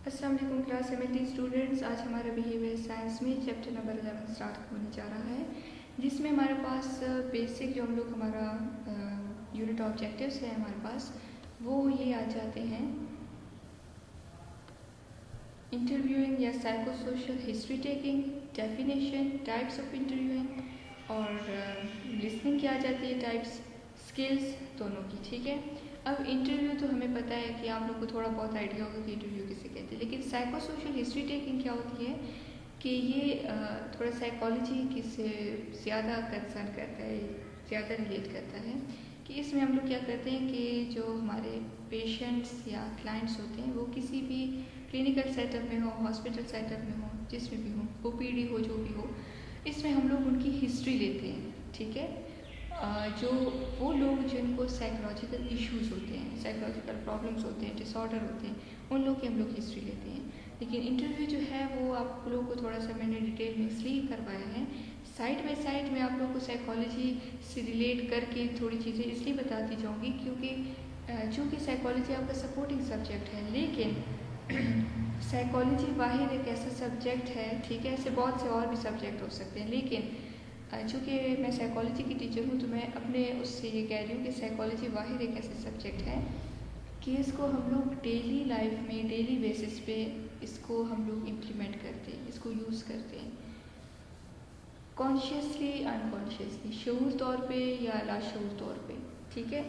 अस्सलाम वालेकुम class 70 students. आज हमारा बिहेवियर साइंस में चैप्टर नंबर 11 स्टार्ट होने जा रहा है, जिसमें हमारे पास बेसिक जो हम लोग हमारा यूनिट ऑब्जेक्टिव्स है हमारे पास वो ये आ जाते हैं। इंटरव्यूइंग या psycho social history taking, definition, types of interviewing और लिसनिंग की आ जाती है टाइप्स, स्किल्स दोनों की। ठीक है, अब इंटरव्यू तो हमें पता है कि आप लोग को थोड़ा बहुत आइडिया होगा कि इंटरव्यू किसे कहते हैं, लेकिन साइको सोशल हिस्ट्री टेकिंग क्या होती है कि ये थोड़ा साइकोलॉजी की से ज़्यादा कंसर्न करता है, ज़्यादा रिलेट करता है कि इसमें हम लोग क्या करते हैं कि जो हमारे पेशेंट्स या क्लाइंट्स होते हैं वो किसी भी क्लिनिकल सेटअप में हो, हॉस्पिटल सेटअप में हो, जिसमें भी हो, ओपीडी हो, जो भी हो, इसमें हम लोग उनकी हिस्ट्री लेते हैं। ठीक है, जो वो लोग जिनको साइकोलॉजिकल इश्यूज होते हैं, साइकोलॉजिकल प्रॉब्लम्स होते हैं, डिसऑर्डर होते हैं, उन लोग की हम लोग हिस्ट्री लेते हैं। लेकिन इंटरव्यू जो है वो आप लोगों को थोड़ा सा मैंने डिटेल में इसलिए करवाया है, साइड बाय साइड में आप लोग को साइकोलॉजी से रिलेट करके थोड़ी चीज़ें इसलिए बताती जाऊँगी क्योंकि चूँकि साइकोलॉजी आपका सपोर्टिंग सब्जेक्ट है, लेकिन साइकोलॉजी वाहिद एक ऐसा सब्जेक्ट है, ठीक है, ऐसे बहुत से और भी सब्जेक्ट हो सकते हैं, लेकिन चूँकि मैं साइकोलॉजी की टीचर हूँ तो मैं अपने उससे ये कह रही हूँ कि साइकोलॉजी वाहिद एक ऐसा सब्जेक्ट है कि इसको हम लोग डेली लाइफ में, डेली बेसिस पे इसको हम लोग इम्प्लीमेंट करते हैं, इसको यूज़ करते हैं कॉन्शियसली, अनकॉन्शियसली, शऊर तौर पे या लाशऊर तौर पे। ठीक है,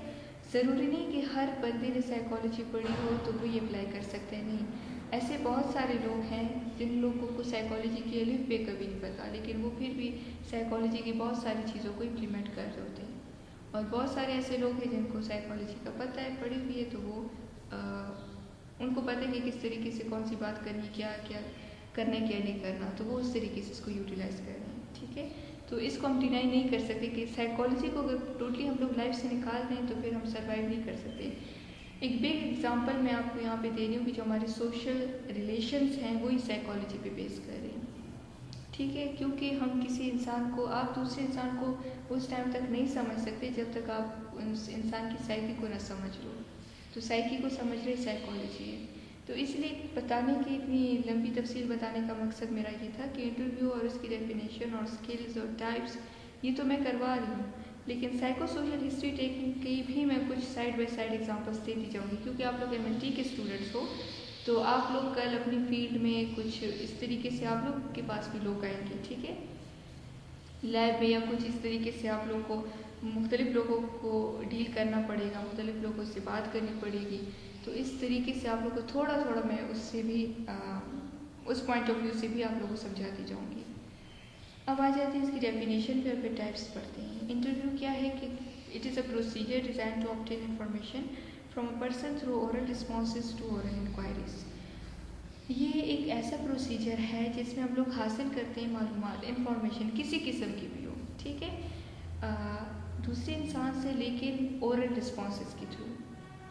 ज़रूरी नहीं कि हर बंदे ने साइकोलॉजी पढ़ी हो तो वो ये अप्लाई कर सकते हैं, नहीं। ऐसे बहुत सारे लोग हैं जिन लोगों को साइकोलॉजी की अलिफ बे कभी नहीं पता, लेकिन वो फिर भी साइकोलॉजी की बहुत सारी चीज़ों को इम्प्लीमेंट कर रहे होते हैं। और बहुत सारे ऐसे लोग हैं जिनको साइकोलॉजी का पता है, पढ़ी हुई है, तो वो उनको पता है कि किस तरीके से कौन सी बात करनी, क्या क्या करना, क्या नहीं करना, तो वो उस तरीके से इसको यूटिलाइज कर रहे हैं। ठीक है, तो इसको हम डिनाई नहीं कर सकते कि साइकोलॉजी को अगर टोटली हम लोग लाइफ से निकाल दें तो फिर हम सर्वाइव नहीं कर सकते। एक बिग एग्जांपल मैं आपको यहाँ पे दे रही हूँ कि जो हमारे सोशल रिलेशंस हैं वही साइकोलॉजी पे बेस कर रहे हैं। ठीक है, क्योंकि हम किसी इंसान को, आप दूसरे इंसान को उस टाइम तक नहीं समझ सकते जब तक आप उस इंसान की साइकी को ना समझ लो। तो साइकी को समझ रहे साइकोलॉजी है। तो इसलिए बताने की, इतनी लंबी तफसील बताने का मकसद मेरा ये था कि इंटरव्यू और उसकी डेफिनेशन और स्किल्स और टाइप्स ये तो मैं करवा रही हूँ, लेकिन साइको सोशल हिस्ट्री टेकिंग की भी मैं कुछ साइड बाय साइड एग्जांपल्स देती जाऊँगी, क्योंकि आप लोग MLT के स्टूडेंट्स हो तो आप लोग कल अपनी फील्ड में कुछ इस तरीके से आप लोग के पास भी लोग आएंगे। ठीक है, लैब में या कुछ इस तरीके से आप लोगों को मुख्तलिफ लोगों को डील करना पड़ेगा, मुख्तलिफ लोगों से बात करनी पड़ेगी। तो इस तरीके से आप लोग को थोड़ा थोड़ा मैं उससे भी उस पॉइंट ऑफ व्यू से भी आप लोगों को समझाती जाऊँगी। अब आ जाती है इसकी डेफिनेशन पे और फिर टाइप्स पढ़ते हैं। इंटरव्यू क्या है कि it is a procedure design to obtain information from a person through oral responses to oral inquiries. ये एक ऐसा प्रोसीजर है जिसमें हम लोग हासिल करते हैं मालूमात, इंफॉर्मेशन किसी किस्म की भी हो। ठीक है, दूसरे इंसान से, लेकिन ओरल रिस्पॉन्सेज के थ्रू।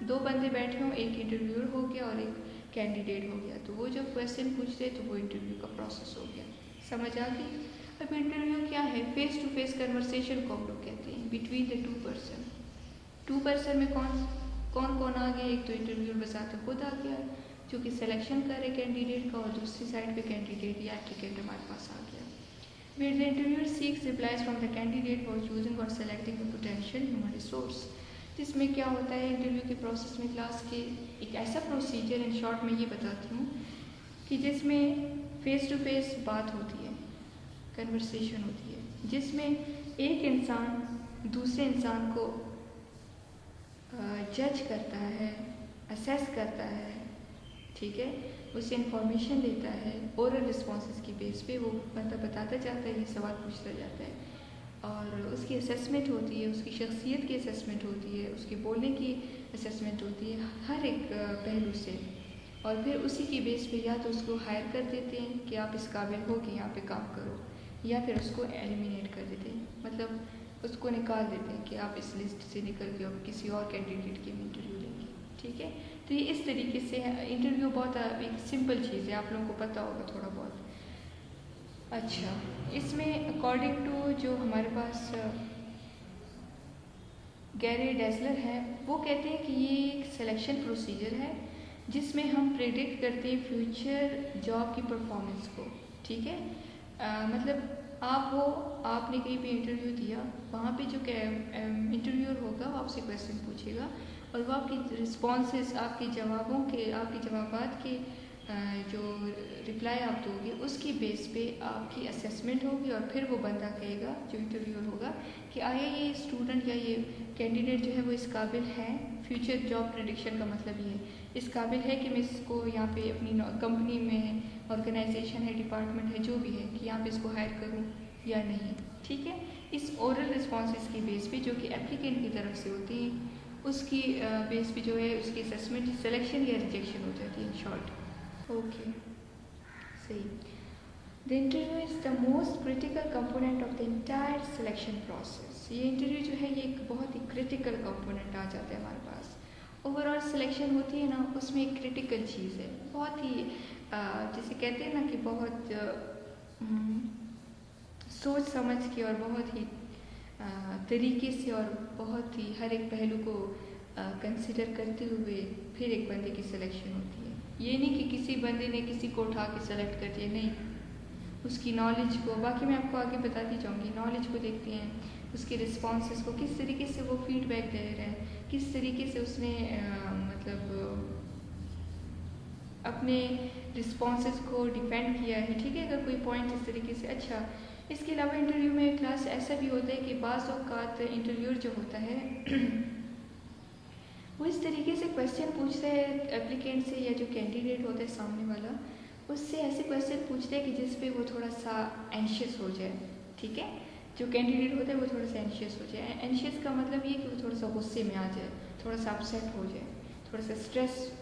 दो बंदे बैठे हों, एक इंटरव्यूअर हो गया और एक कैंडिडेट हो गया, तो वो जब क्वेश्चन पूछते तो वो इंटरव्यू का प्रोसेस हो गया। समझ आ गई? अब इंटरव्यू क्या है? फेस टू फेस कन्वर्सेशन को हम लोग कहते हैं बिटवीन द टू पर्सन में कौन कौन आ गया? एक तो इंटरव्यूअर बसाते खुद आ गया जो कि सिलेक्शन करे कैंडिडेट का, और दूसरी साइड पे कैंडिडेट या एप्लीकेंट हमारे पास आ गया। Where the interviewer seeks replies from the candidate for choosing or selecting a potential human resource। जिसमें क्या होता है इंटरव्यू के प्रोसेस में, क्लास के एक ऐसा प्रोसीजर इन शॉर्ट में ये बताती हूँ कि जिसमें फेस टू फेस बात होती है, कन्वर्सेशन होती है, जिसमें एक इंसान दूसरे इंसान को जज करता है, असेस करता है। ठीक है, उससे इंफॉर्मेशन लेता है, ओरल रिस्पॉन्सेज की बेस पे वो बंदा बताता जाता है, ये सवाल पूछता जाता है, और उसकी असेसमेंट होती है, उसकी शख्सियत की असेसमेंट होती है, उसके बोलने की असेसमेंट होती है, हर एक पहलू से। और फिर उसी की बेस पे या तो उसको हायर कर देते हैं कि आप इस काबिल हो कि यहाँ पे काम करो, या फिर उसको एलिमिनेट कर देते हैं, मतलब उसको निकाल देते हैं कि आप इस लिस्ट से निकल के अब किसी और कैंडिडेट की इंटरव्यू लेंगे। ठीक है, तो ये इस तरीके से इंटरव्यू बहुत एक सिंपल चीज़ है, आप लोगों को पता होगा थोड़ा बहुत। अच्छा, इसमें अकॉर्डिंग टू जो हमारे पास गैरी डेजलर है, वो कहते हैं कि ये एक सिलेक्शन प्रोसीजर है जिसमें हम प्रेडिक्ट करते हैं फ्यूचर जॉब की परफॉर्मेंस को, ठीक है। मतलब आपने कहीं पे इंटरव्यू दिया, वहाँ पे जो इंटरव्यूअर होगा वो आपसे क्वेश्चन पूछेगा और वो आपकी रिस्पॉन्सेस, आपके जवाबात के जो रिप्लाई आप दोगे उसकी बेस पे आपकी असेसमेंट होगी और फिर वो बंदा कहेगा, जो इंटरव्यूअर होगा, कि आया ये स्टूडेंट या ये कैंडिडेट जो है वो इस काबिल है। फ्यूचर जॉब प्रेडिक्शन का मतलब ये है, इस काबिल है कि मैं इसको यहाँ पे अपनी कंपनी में, ऑर्गेनाइजेशन है, डिपार्टमेंट है, जो भी है, कि यहाँ पे इसको हायर करूँ या नहीं, ठीक है। इस ओरल रिस्पॉन्सेस की बेस पे जो कि एप्लीकेंट की तरफ से होती हैं, उसकी बेस पे जो है उसकी असेसमेंट, सिलेक्शन या रिजेक्शन हो जाती है, इन शॉर्ट। ओके, सही। The interview is the most critical component of the entire selection process. ये इंटरव्यू जो है ये एक बहुत ही क्रिटिकल कंपोनेंट आ जाता है हमारे पास। ओवरऑल सिलेक्शन होती है ना, उसमें एक क्रिटिकल चीज़ है, बहुत ही जैसे कहते हैं ना कि बहुत सोच समझ के और बहुत ही तरीके से और बहुत ही हर एक पहलू को कंसिडर करते हुए फिर एक बंदे की सिलेक्शन होती है। ये नहीं कि किसी बंदे ने किसी को उठा के सेलेक्ट कर दिया, नहीं, उसकी नॉलेज को, बाकी मैं आपको आगे बताती जाऊँगी, नॉलेज को देखते हैं, उसके रिस्पॉन्सेस को, किस तरीके से वो फीडबैक दे रहे हैं, किस तरीके से उसने मतलब अपने रिस्पॉन्सेस को डिफेंड किया है, ठीक है। अगर कोई पॉइंट इस तरीके से, अच्छा, इसके अलावा इंटरव्यू में क्लास ऐसा भी होता है कि बाज़ औक़ात इंटरव्यूअर जो होता है वो इस तरीके से क्वेश्चन पूछता है एप्लीकेंट से, या जो कैंडिडेट होता है सामने वाला, उससे ऐसे क्वेश्चन पूछते हैं कि जिस पे वो थोड़ा सा एंशियस हो जाए, ठीक है। जो कैंडिडेट होता है वो थोड़ा सा एंशियस हो जाए। एंशियस का मतलब ये कि वो थोड़ा सा गुस्से में आ जाए, थोड़ा सा अपसेट हो जाए, थोड़ा सा स्ट्रेस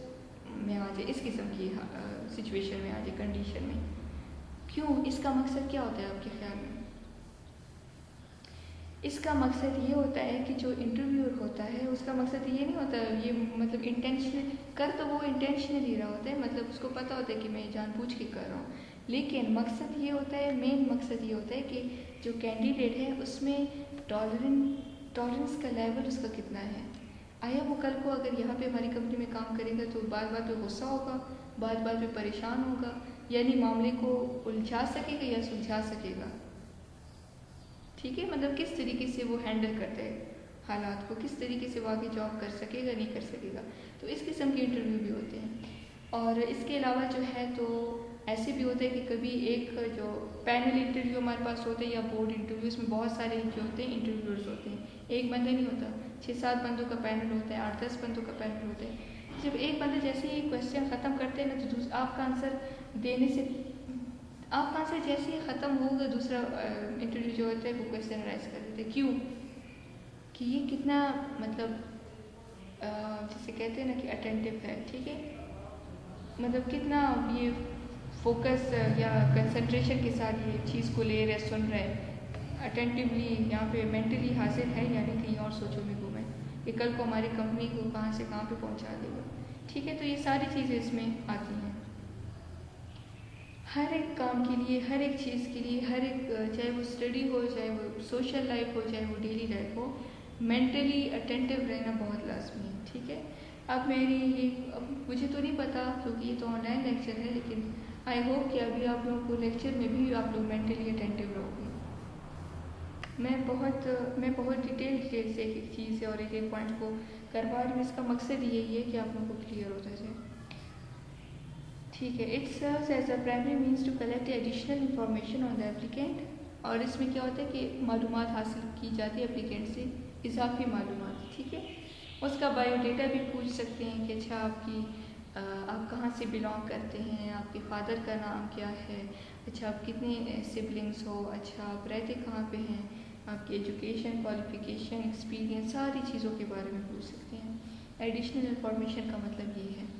में आ जाए, इस किस्म की सिचुएशन में आ जाए, कंडीशन में। क्यों? इसका मकसद क्या होता है आपके ख्याल में? इसका मकसद ये होता है कि जो इंटरव्यूअर होता है उसका मकसद ये नहीं होता, ये मतलब इंटेंशनल कर, तो वो इंटेंशनली रहा होता है, मतलब उसको पता होता है कि मैं जानबूझ के कर रहा हूँ, लेकिन मकसद ये होता है, मेन मकसद ये होता है कि जो कैंडिडेट है उसमें टॉलरेंस का लेवल उसका कितना है। आया वो कल को अगर यहाँ पे हमारी कंपनी में काम करेगा तो बात बात पे गुस्सा होगा, बात बात पे परेशान होगा, यानी मामले को उलझा सकेगा या सुलझा सकेगा, ठीक है। मतलब किस तरीके से वो हैंडल करते हैं हालात को, किस तरीके से वो आगे जॉब कर सकेगा, नहीं कर सकेगा, तो इस किस्म के इंटरव्यू भी होते हैं। और इसके अलावा जो है तो ऐसे भी होता है कि कभी एक जो पैनल इंटरव्यू हमारे पास होते हैं या बोर्ड इंटरव्यू, उसमें बहुत सारे जो होते हैं इंटरव्यूअर्स होते हैं, एक बंदा नहीं होता, 6-7 बंदों का पैनल होता है, 8-10 बंदों का पैनल होता है। जब एक बंदा जैसे ही क्वेश्चन ख़त्म करते हैं ना, तो आपका आंसर देने से, आपका आंसर जैसे ही ख़त्म होगा, दूसरा इंटरव्यू जो होता है वो क्वेश्चन राइज कर देते हैं। क्यों? कि ये कितना मतलब जैसे कहते हैं ना कि अटेंटिव है, ठीक है, मतलब कितना ये फोकस या कंसंट्रेशन के साथ ये चीज़ को ले रहे, सुन रहे, अटेंटिवली यहाँ पे मेंटली हाजिर है, यानी कहीं और सोचो में घूमे कि कल को हमारी कंपनी को कहाँ से कहाँ पे पहुँचा देगा, ठीक है। तो ये सारी चीज़ें इसमें आती हैं। हर एक काम के लिए, हर एक चीज़ के लिए, हर एक, चाहे वो स्टडी हो, चाहे वो सोशल लाइफ हो, चाहे वो डेली लाइफ हो, मेंटली अटेंटिव रहना बहुत लाजमी है, ठीक है। अब मुझे तो नहीं पता क्योंकि ये तो ऑनलाइन लेक्चर है, लेकिन आई होप कि अभी आप लोगों को लेक्चर में भी आप लोग मेंटली अटेंटिव रहोगे। मैं बहुत डिटेल से एक एक चीज़ और एक एक पॉइंट को करवा रही हूँ, इसका मकसद यही है कि आप लोगों को क्लियर होता जाए, ठीक है। It serves as a primary means to collect additional information on the applicant, और इसमें क्या होता है कि मालूमात हासिल की जाती है एप्लीकेंट से, इजाफी मालूमात, ठीक है। उसका बायोडेटा भी पूछ सकते हैं कि अच्छा आप कहाँ से बिलोंग करते हैं, आपके फादर का नाम क्या है, अच्छा आप कितने सिबलिंग्स हो, अच्छा आप रहते कहाँ पे हैं, आपकी एजुकेशन, क्वालिफिकेशन, एक्सपीरियंस, सारी चीज़ों के बारे में पूछ सकते हैं। एडिशनल इंफॉर्मेशन का मतलब ये है।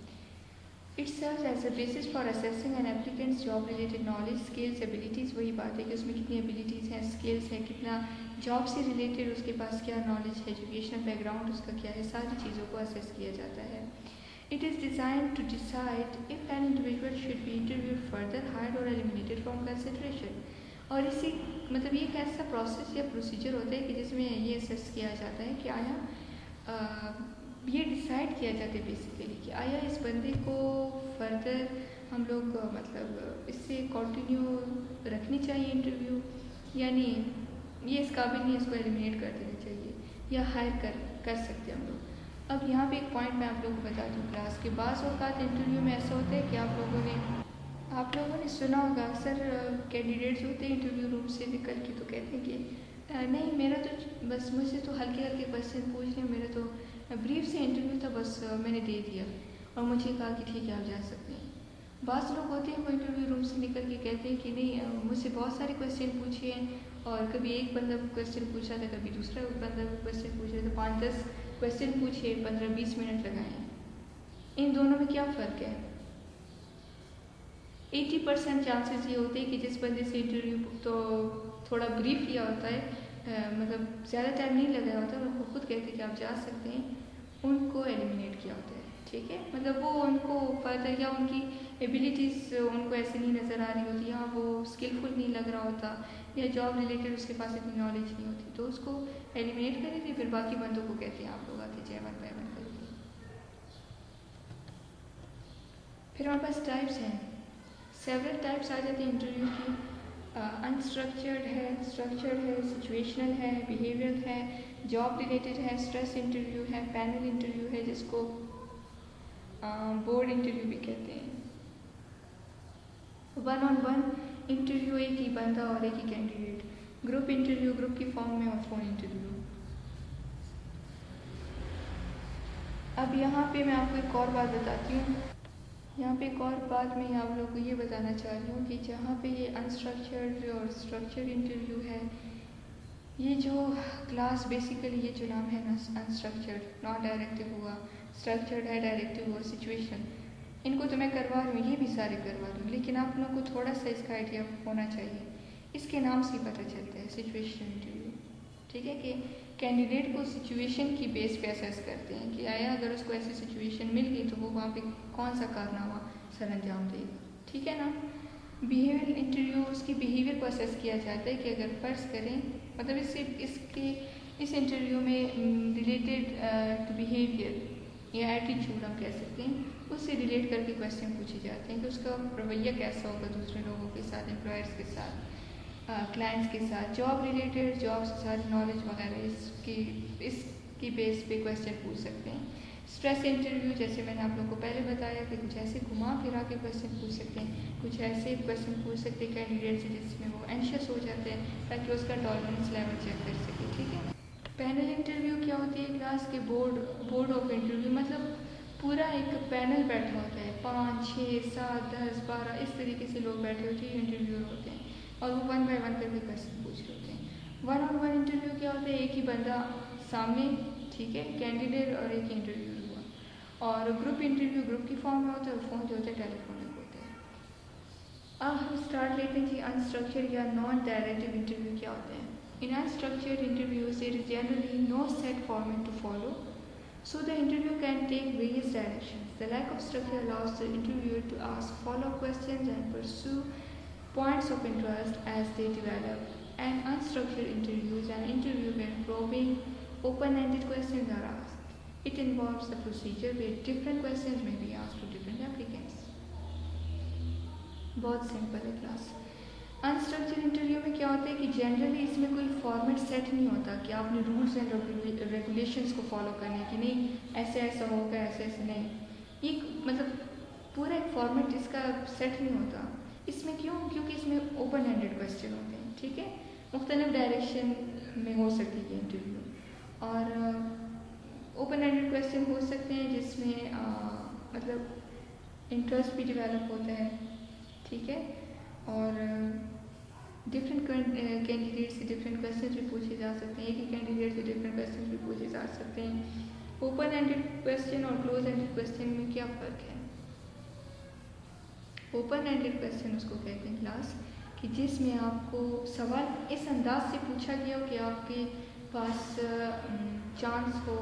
It serves as a basis for assessing an applicant's job related knowledge, skills, abilities. वही बात है कि उसमें कितनी एबिलिटीज़ हैं, स्किल्स हैं, कितना जॉब से रिलेटेड उसके पास क्या नॉलेज है, एजुकेशनल बैकग्राउंड उसका क्या है, सारी चीज़ों को असेस किया जाता है। It is designed to decide if an individual should be interviewed further, hired और एलिमिनेटेड फ्रॉम कंसिडरेशन। और इसी मतलब ये एक ऐसा प्रोसेस या प्रोसीजर होता है कि जिसमें ये असेस किया जाता है कि आया ये डिसाइड किया जाता है बेसिकली कि आया इस बंदे को फर्दर हम लोग मतलब इससे कंटिन्यू रखनी चाहिए इंटरव्यू या नहीं, ये इस काबिल नहीं, इसको एलिमिनेट कर देना चाहिए या हायर कर सकते हैं हम लोग। अब यहाँ पे एक पॉइंट मैं आप लोगों को बता दूँ क्लास के बाज़ औक़ात इंटरव्यू में ऐसा होता है कि आप लोगों ने सुना होगा अक्सर कैंडिडेट्स होते हैं इंटरव्यू रूम से निकल के तो कहते हैं कि नहीं मेरा तो बस मुझसे तो हल्के हल्के क्वेश्चन पूछ रहे, मेरा तो ब्रीफ से इंटरव्यू था, बस मैंने दे दिया और मुझे कहा कि ठीक है आप जा सकते हैं। बाज़ लोग होते हैं वो इंटरव्यू रूम से निकल के कहते हैं कि नहीं मुझसे बहुत सारे क्वेश्चन पूछे हैं और कभी एक बंदा क्वेश्चन पूछा था, कभी दूसरा बंदा क्वेश्चन पूछ रहा था, 5-10 क्वेश्चन पूछे, 15-20 मिनट लगाए। इन दोनों में क्या फ़र्क है? 80% चांसेस ये होते हैं कि जिस बंदे से इंटरव्यू तो थोड़ा ब्रीफ किया होता है, मतलब ज़्यादा टाइम नहीं लगाया होता और वो खुद कहते हैं कि आप जा सकते हैं, उनको एलिमिनेट किया होता है। ठीक है, मतलब वो उनको फर्दर या उनकी एबिलिटीज़ उनको ऐसे नहीं नज़र आ रही होती, या वो स्किलफुल नहीं लग रहा होता, या जॉब रिलेटेड उसके पास इतनी नॉलेज नहीं होती, तो उसको एलिमिनेट कर देते। फिर बाकी बंदों को कहते हैं आप लोग आके जय वन बाय वन करेंगे। फिर हमारे पास टाइप्स हैं, सेवरल टाइप्स आ जाते हैं इंटरव्यू की। अनस्ट्रक्चर्ड है, स्ट्रक्चर्ड है, सिचुएशनल है, बिहेवियरल है, जॉब रिलेटेड है, स्ट्रेस इंटरव्यू है, पैनल इंटरव्यू है जिसको बोर्ड इंटरव्यू भी कहते हैं। 1-on-1 इंटरव्यू एक ही बंदा और एक ही कैंडिडेट, ग्रुप इंटरव्यू ग्रुप की फॉर्म में और फ़ोन इंटरव्यू। अब यहाँ पे मैं आपको एक और बात बताती हूँ, यहाँ पे एक और बात मैं आप लोगों को ये बताना चाह रही हूँ कि जहाँ पे ये अनस्ट्रक्चर्ड और स्ट्रक्चर्ड इंटरव्यू है, ये जो क्लास बेसिकली ये जो नाम है ना अनस्ट्रक्चर्ड, नॉन डायरेक्टिव हुआ, स्ट्रक्चर्ड है, डायरेक्टिव हुआ, सिचुएशन, इनको तो मैं करवा रही हूँ, ये भी सारे करवा रही हूँ, लेकिन आप लोगों को थोड़ा सा इसका आइडिया होना चाहिए। इसके नाम से पता चलता है सिचुएशन इंटरव्यू, ठीक है, कि कैंडिडेट को सिचुएशन की बेस पे असेस करते हैं कि आया अगर उसको ऐसी सिचुएशन मिल गई तो वो वहाँ पे कौन सा कारनामा सर अंजाम देगा। ठीक है ना। बिहेवियर इंटरव्यू, उसकी बिहेवियर को असेस किया जाता है कि अगर फ़र्ज़ करें, मतलब इस इंटरव्यू में रिलेटेड टू बिहेवियर या एटीट्यूड हम कह सकते हैं, उससे रिलेट करके क्वेश्चन पूछे जाते हैं कि उसका रवैया कैसा होगा दूसरे लोगों के साथ, एम्प्लॉयर्स के साथ, क्लाइंट्स के साथ, जॉब रिलेटेड, जॉब से सारी नॉलेज वगैरह इसकी बेस पे क्वेश्चन पूछ सकते हैं। स्ट्रेस इंटरव्यू, जैसे मैंने आप लोगों को पहले बताया कि कुछ ऐसे घुमा फिरा के क्वेश्चन पूछ सकते हैं, कुछ ऐसे क्वेश्चन पूछ सकते हैं कैंडिडेट से जिसमें वो एंशियस हो जाते हैं ताकि उसका टॉलरेंस लेवल चेक कर सके। ठीक है। पैनल इंटरव्यू क्या होती है? क्लास के बोर्ड ऑफ इंटरव्यू, मतलब पूरा एक पैनल बैठा होता है, 5, 6, 7, 10, 12 इस तरीके से लोग बैठे होते हैं, इंटरव्यूअर होते हैं और वो 1 बाय 1 करके क्वेश्चन पूछ रहे होते हैं। 1-on-1 इंटरव्यू क्या होता है? एक ही बंदा सामने, ठीक है, कैंडिडेट और एक इंटरव्यूअर हुआ। और ग्रुप इंटरव्यू ग्रुप की फॉर्म में होता है, फोन जो होता है टेलीफोनिक होता है। अब हम स्टार्ट लेते हैं कि अनस्ट्रक्चर्ड या नॉन डायरेक्टिव इंटरव्यू क्या होते हैं। In unstructured interviews, there is generally no set format to follow, so the interview can take various directions. The lack of structure allows the interviewer to ask follow-up questions and pursue points of interest as they develop. An unstructured interview is an interview where probing, open-ended questions are asked. It involves a procedure where different questions may be asked to different applicants. बहुत simple है class. Unstructured interview में क्या होता है कि generally इसमें कोई format set नहीं होता कि आपने रूल्स एंड रेगुलेशंस को फॉलो करने की, नहीं ऐसे ऐसा होगा, ऐसे ऐसे नहीं, ये मतलब पूरा एक फॉर्मेट इसका सेट नहीं होता इसमें। क्यों? क्योंकि इसमें ओपन एंडेड क्वेश्चन होते हैं। ठीक है, मुख्तलिफ डायरेक्शन में हो सकती है इंटरव्यू, और ओपन एंडेड क्वेश्चन हो सकते हैं जिसमें मतलब इंटरेस्ट भी डेवलप होता है। ठीक है, और डिफरेंट कैंडिडेट से डिफरेंट क्वेश्चन भी पूछे जा सकते हैं, एक ही कैंडिडेट से डिफरेंट क्वेश्चन भी पूछे जा सकते हैं। ओपन एंडेड क्वेश्चन और क्लोज एंडेड क्वेश्चन में क्या फ़र्क है? ओपन एंडेड क्वेश्चन उसको कहते हैं क्लास कि जिसमें आपको सवाल इस अंदाज से पूछा गया हो कि आपके पास चांस हो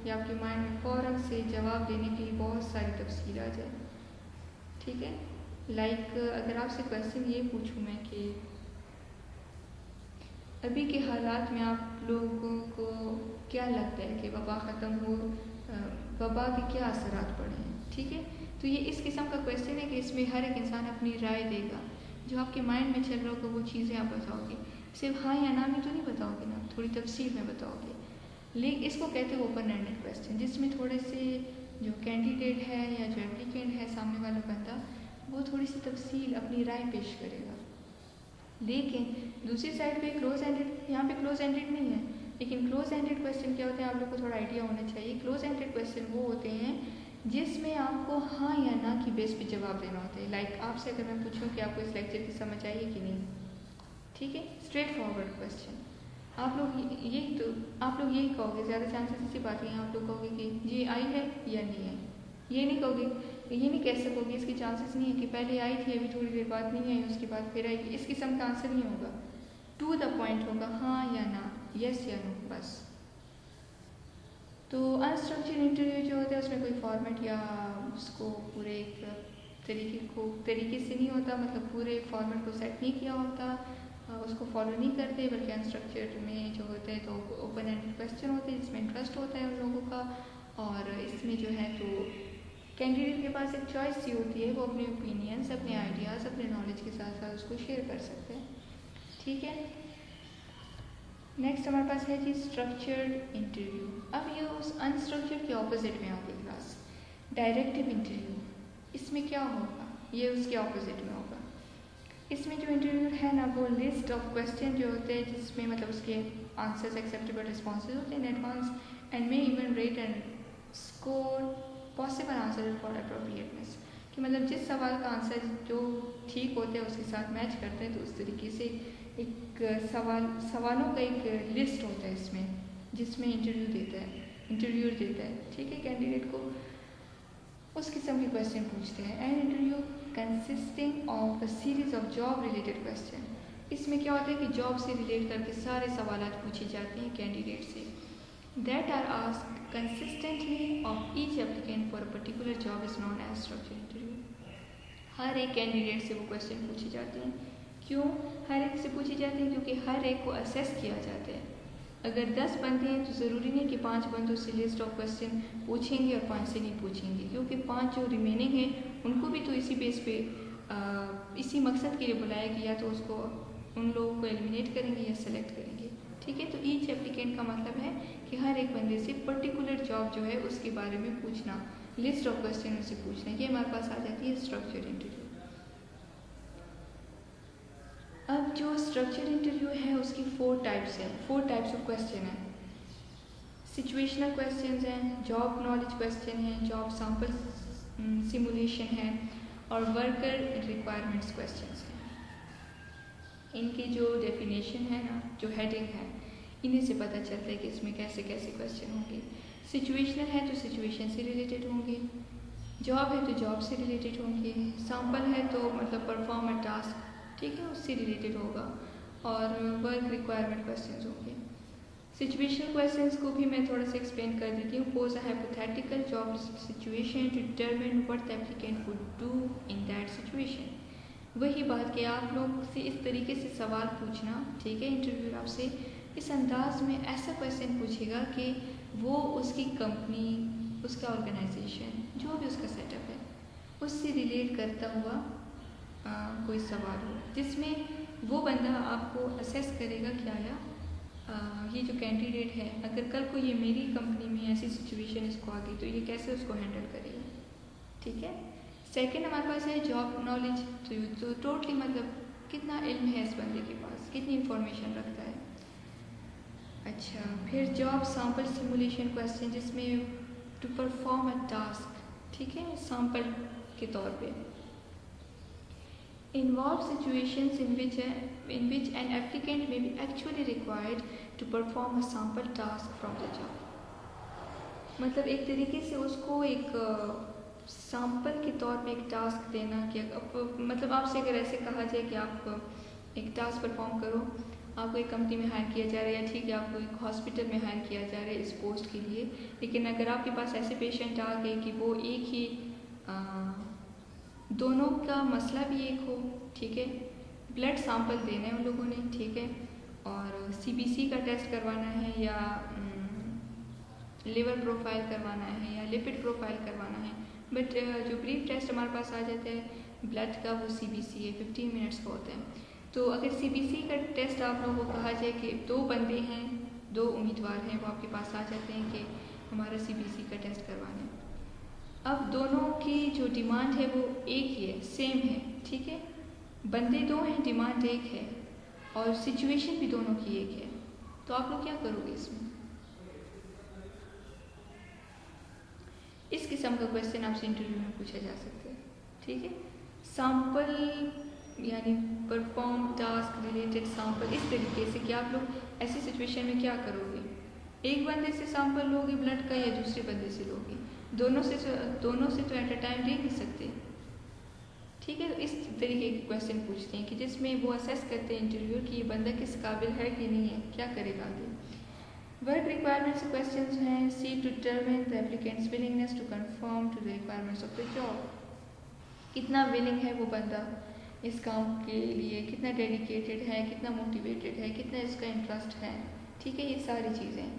या आपके माइंड में फ़ौरन से जवाब देने के लिए बहुत सारी तफसील आ जाए। ठीक है, लाइक अगर आपसे क्वेश्चन ये पूछूं मैं कि अभी के हालात में आप लोगों को क्या लगता है कि वबा ख़त्म वबा के क्या असरात पड़े हैं, ठीक है। तो ये इस किस्म का क्वेश्चन है कि इसमें हर एक इंसान अपनी राय देगा, जो आपके माइंड में चल रहा होगा वो चीज़ें आप बताओगे, सिर्फ हाँ या ना में तो नहीं बताओगे ना, थोड़ी तफसील में बताओगे। लेकिन इसको कहते हैं ओपन एंडेड क्वेश्चन, जिसमें थोड़े से जो कैंडिडेट है या जो एप्लीकेंट है सामने वाला बंदा, वो थोड़ी सी तफसील अपनी राय पेश करेगा। लेकिन दूसरी साइड पे क्लोज एंडेड, यहाँ पे क्लोज एंडेड नहीं है, लेकिन क्लोज एंडेड क्वेश्चन क्या होते हैं आप लोग को थोड़ा आइडिया होना चाहिए। क्लोज एंडेड क्वेश्चन वो होते हैं जिसमें आपको हाँ या ना की बेस पे जवाब देना होता है। लाइक आपसे अगर मैं पूछूं कि आपको इस लेक्चर की समझ आई है कि नहीं, ठीक है, स्ट्रेट फॉरवर्ड क्वेश्चन, आप लोग यही कहोगे, ज़्यादा चांसेस इसी बात है, आप लोग कहोगे कि ये आई है या नहीं है। ये नहीं कहोगे, ये नहीं कह सकोगे, इसकी चांसेस नहीं है कि पहले आई थी अभी थोड़ी देर बाद नहीं आई, उसके बाद फिर आएगी। इस किस्म का आंसर नहीं होगा, टू द पॉइंट होगा, हाँ या ना, यस या नो, बस। तो अनस्ट्रक्चर्ड इंटरव्यू जो होता है उसमें कोई फॉर्मेट या उसको पूरे एक तरीके से नहीं होता, मतलब पूरे फॉर्मेट को सेट नहीं किया होता, उसको फॉलो नहीं करते, बल्कि अनस्ट्रक्चर्ड में जो होते हैं तो ओपन एंडेड क्वेश्चन होते हैं जिसमें इंटरेस्ट होता है उन लोगों का। और इसमें जो है तो कैंडिडेट के पास एक चॉइस सी होती है, वो अपने ओपिनियंस, अपने आइडियाज़, अपने नॉलेज के साथ साथ उसको शेयर कर सकते हैं, ठीक है। नेक्स्ट हमारे पास है जी स्ट्रक्चर्ड इंटरव्यू। अब ये उस अनस्ट्रक्चर्ड के ऑपोजिट में आ गई क्लास, डायरेक्टिव इंटरव्यू। इसमें क्या होगा, ये उसके ऑपोजिट में होगा। इसमें जो इंटरव्यू है ना, वो लिस्ट ऑफ क्वेश्चन जो होते हैं जिसमें मतलब उसके आंसर्स एक्सेप्टेबल रिस्पॉन्सेज होते हैं in advance and may even rate and score possible answer for appropriateness, कि मतलब जिस सवाल का आंसर जो ठीक होते हैं उसके साथ मैच करते हैं, तो उस तरीके से एक सवालों का एक लिस्ट होता है इसमें, जिसमें इंटरव्यूअर देता है, ठीक है, कैंडिडेट को उस किस्म के क्वेश्चन पूछते हैं। And interview consisting of a series of job related question. इसमें क्या होता है कि जॉब से रिलेट करके सारे सवाल पूछे जाते हैं कैंडिडेट से, that are asked consistently of each applicant for a particular job is known as structured interview. हर एक कैंडिडेट से वो क्वेश्चन पूछे जाते हैं। क्यों हर एक से पूछे जाते हैं? क्योंकि हर एक को असेस किया जाता है। अगर 10 बंदे हैं तो ज़रूरी नहीं कि 5 बंदों से लिस्ट ऑफ क्वेश्चन पूछेंगे और 5 से नहीं पूछेंगे, क्योंकि 5 जो रिमेनिंग हैं उनको भी तो इसी बेस पे इसी मकसद के लिए बुलाया गया, तो उसको उन लोगों को एलिमिनेट करेंगे या सेलेक्ट करेंगे, ठीक है। तो ईच एप्लीकेंट का मतलब है कि हर एक बंदे से पर्टिकुलर जॉब जो है उसके बारे में पूछना, लिस्ट ऑफ क्वेश्चन उनसे पूछना, ये हमारे पास आ जाती है स्ट्रक्चर्ड इंटरव्यू। अब जो स्ट्रक्चर्ड इंटरव्यू है उसकी 4 टाइप्स हैं, 4 टाइप्स ऑफ क्वेश्चन हैं। सिचुएशनल क्वेश्चंस हैं, जॉब नॉलेज क्वेश्चन हैं, जॉब सैंपल सिमुलेशन है और वर्कर रिक्वायरमेंट्स क्वेश्चंस हैं। इनकी जो डेफिनेशन है ना, जो हेडिंग है, इन्हीं से पता चलता है कि इसमें कैसे कैसे क्वेश्चन होंगे। सिचुएशनल है तो सिचुएशन से रिलेटेड होंगे, जॉब है तो जॉब से रिलेटेड होंगे, सैंपल है तो मतलब परफॉर्म अ टास्क, ठीक है, उससे रिलेटेड होगा, और वर्क रिक्वायरमेंट क्वेश्चंस होंगे। सिचुएशनल क्वेश्चंस को भी मैं थोड़ा सा एक्सप्लेन कर देती हूँ। Pose a hypothetical job situation to determine what the applicant would do in that situation. वही बात कि आप लोग से इस तरीके से सवाल पूछना, ठीक है, इंटरव्यूअर आपसे इस अंदाज में ऐसा क्वेश्चन पूछेगा कि वो उसकी कंपनी, उसका ऑर्गेनाइजेशन, जो भी उसका सेटअप है, उससे रिलेट करता हुआ कोई सवाल हो, जिसमें वो बंदा आपको असेस करेगा कि आया ये जो कैंडिडेट है, अगर कल को ये मेरी कंपनी में ऐसी सिचुएशन इसको आ गई तो ये कैसे उसको हैंडल करेगा, ठीक है। सेकंड हमारे पास है जॉब नॉलेज, तो टोटली मतलब कितना इल्म है इस बंदे के पास, कितनी इंफॉर्मेशन रखता है। अच्छा, फिर जॉब सैंपल सिमुलेशन क्वेश्चन, जिसमें टू परफॉर्म अ टास्क, ठीक है, सैंपल के तौर पे। Involve situations in which an applicant may be actually required to perform a sample task from the job। मतलब एक तरीके से उसको एक सैंपल के तौर पे एक टास्क देना कि मतलब आपसे अगर ऐसे कहा जाए कि आप एक टास्क परफॉर्म करो, आपको एक कंपनी में हायर किया जा रहा है, ठीक है, आपको एक हॉस्पिटल में हायर किया जा रहा है इस पोस्ट के लिए, लेकिन अगर आपके पास ऐसे पेशेंट आ गए कि वो एक ही दोनों का मसला भी एक हो, ठीक है, ब्लड सैंपल देना है उन लोगों ने, ठीक है, और CBC का टेस्ट करवाना है या लिवर प्रोफाइल करवाना है या लिपिड प्रोफाइल करवाना है। बट जो ब्रीफ टेस्ट हमारे पास आ जाता है ब्लड का, वो CBC है, 15 मिनट्स का होता है। तो अगर CBC का टेस्ट आप लोगों को कहा जाए कि 2 बंदे हैं, 2 उम्मीदवार हैं, वो आपके पास आ जाते हैं कि हमारा CBC का टेस्ट करवाना है। अब दोनों की जो डिमांड है वो एक ही है, सेम है, ठीक है। बंदे 2 हैं, डिमांड एक है और सिचुएशन भी दोनों की एक है। तो आप लोग क्या करोगे इसमें? इस किस्म का क्वेश्चन आपसे इंटरव्यू में पूछा जा सकता है, ठीक है। सैम्पल यानी परफॉर्म टास्क रिलेटेड सैम्पल, इस तरीके से कि आप लोग ऐसी सिचुएशन में क्या करोगे। एक बंदे से सैंपल लोगे ब्लड का या दूसरे बंदे से लोगे? दोनों से तो एट अ टाइम ले नहीं सकते, ठीक है। तो इस तरीके के क्वेश्चन पूछते हैं कि जिसमें वो असेस करते हैं इंटरव्यूअर कि ये बंदा किस काबिल है कि नहीं है, क्या करेगा आगे। वर्क रिक्वायरमेंट्स क्वेश्चंस हैं, see to determine the applicant's willingness to confirm to the requirements of the job. कितना विलिंग है वो बंदा इस काम के लिए, कितना डेडिकेटेड है, कितना मोटिवेटेड है, कितना इसका इंटरेस्ट है, ठीक है। ये सारी चीज़ें।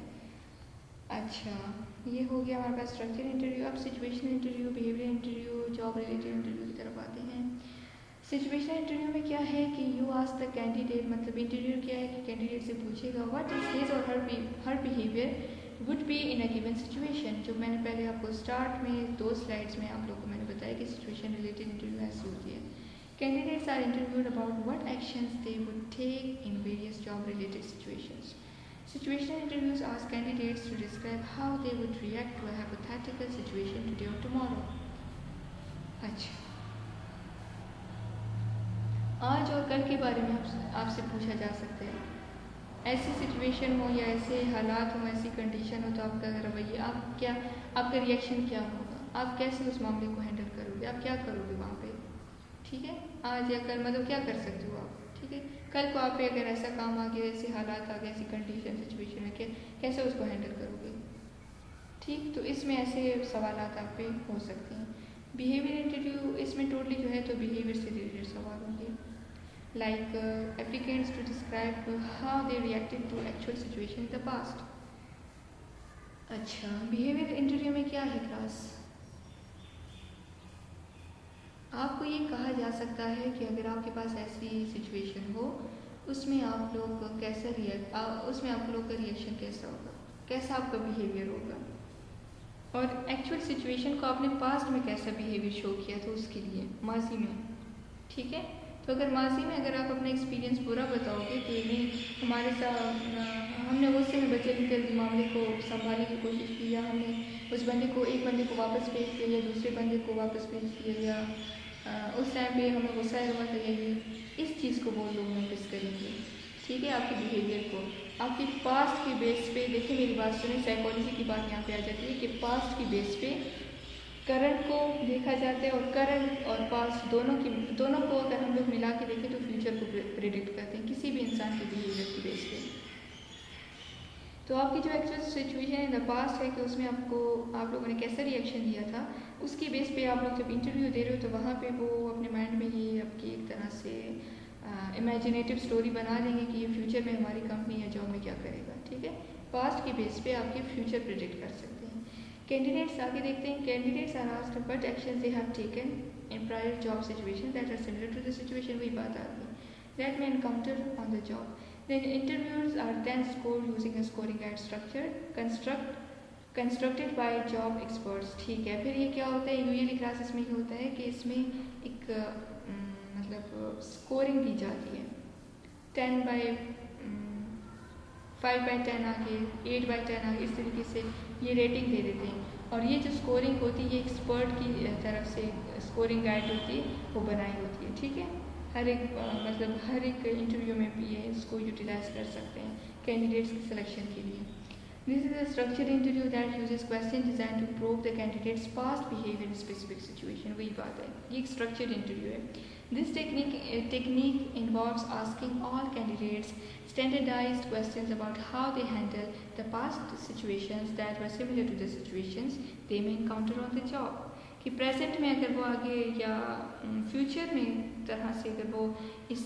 अच्छा, ये हो गया हमारे पास स्ट्रक्चर इंटरव्यू। अब situational interview, behaviour interview, job related interview की तरफ आते हैं। सिचुएशनल इंटरव्यू में क्या है कि यू आस्क द कैंडिडेट, मतलब इंटरव्यू क्या है कि कैंडिडेट से पूछेगा व्हाट इज हिज और her behaviour would be in a given situation. जो मैंने पहले आपको स्टार्ट में 2 स्लाइड्स में आप लोगों को मैंने बताया कि सिचुएशन रिलेटेड इंटरव्यू ऐसी होती है। Candidates are interviewed about what actions they would take in various job related situations. Situational interviews ask candidates to describe how they would react to a hypothetical situation today or tomorrow. अच्छा, आज और कल के बारे में आपसे पूछा जा सकता है। ऐसी सिचुएशन हो या ऐसे हालात हो, ऐसी कंडीशन हो, तो आपका रवैया, आपका रिएक्शन क्या होगा, आप कैसे उस मामले को हैंडल करोगे, आप क्या करोगे वहाँ पे, ठीक है। आज या कल मतलब क्या कर सकते हो आप, ठीक है। कल को आप पे अगर ऐसा काम आ गया, ऐसे हालात आ गए, ऐसी कंडीशन सिचुएशन में कैसे उसको हैंडल करोगे, ठीक। तो इसमें ऐसे सवाल आप पे हो सकते हैं। बिहेवियर इंटरव्यू, इसमें टोटली जो है तो बिहेवियर से रिलेटेड सवाल होंगे, like applicants to describe how they reacted to actual situation in the past. अच्छा, बिहेवियर इंटरव्यू में क्या है क्लास, आपको ये कहा जा सकता है कि अगर आपके पास ऐसी सिचुएशन हो, उसमें आप लोग कैसा उसमें आप लोग का रिएक्शन कैसा होगा, कैसा आपका बिहेवियर होगा, और एक्चुअल सिचुएशन को आपने पास्ट में कैसा बिहेवियर शो किया था उसके लिए, माजी में, ठीक है। तो अगर माजी में अगर आप अपना एक्सपीरियंस पूरा बताओगे कि नहीं हमारे साथ हमने उससे में बचे निकल मामले को संभालने की कोशिश की, या हमने उस बंदे को, एक बंदे को वापस भेज दिया या दूसरे बंदे को वापस भेज दिया, या उस टाइम पे हमें गुस्सा हुआ था, यही इस चीज़ को वो लोग नोटिस करेंगे, ठीक है। आपके बिहेवियर को आपकी पास्ट की बेस पे, देखिए मेरी बात सुने, साइकोलॉजी की बात यहाँ पे आ जाती है कि पास्ट की बेस पे करंट को देखा जाता है, और करंट और पास्ट दोनों को अगर हम लोग मिला के देखें तो फ्यूचर को प्रेडिक्ट करते हैं किसी भी इंसान के बिहेवियर की बेस पे। तो आपकी जो actual situation in the past है कि उसमें आप लोगों ने कैसा रिएक्शन दिया था, उसकी बेस पे आप लोग जब इंटरव्यू दे रहे हो तो वहाँ पे वो अपने माइंड में ही आपकी एक तरह से इमेजिनेटिव स्टोरी बना देंगे कि ये फ्यूचर में हमारी कंपनी या जॉब में क्या करेगा, ठीक है। पास्ट की बेस पे आपके फ्यूचर प्रेडिक्ट कर सकते हैं। कैंडिडेट्स आगे देखते हैं, candidates are asked what actions they have taken in prior job situation that are similar to the situation, वही बात आ गई, that may encounter on the job. Then interviews are then scored using a scoring guide structure constructed by job experts, ठीक है। फिर ये क्या होता है, यूजुअली क्लासेस में ये होता है कि इसमें एक मतलब स्कोरिंग दी जाती है, 5/10 आगे, 8/10 आगे, इस तरीके से ये रेटिंग दे देते हैं। और ये जो स्कोरिंग होती है एक्सपर्ट की तरफ से स्कोरिंग गाइड होती है, वो बनाई होती है, ठीक है। हर एक इंटरव्यू में भी ये इसको यूटिलाइज कर सकते हैं कैंडिडेट्स की सिलेक्शन के लिए। This is a structured interview that uses question design to prove the candidate's past behaviour in specific situation, वही बात है, ये एक स्ट्रक्चर्ड इंटरव्यू है। This technique involves asking all candidates standardized questions about how they handle the past situations that were similar to the situations they may encounter on the job, कि present में अगर वो आगे या फ्यूचर में तरह से अगर वो इस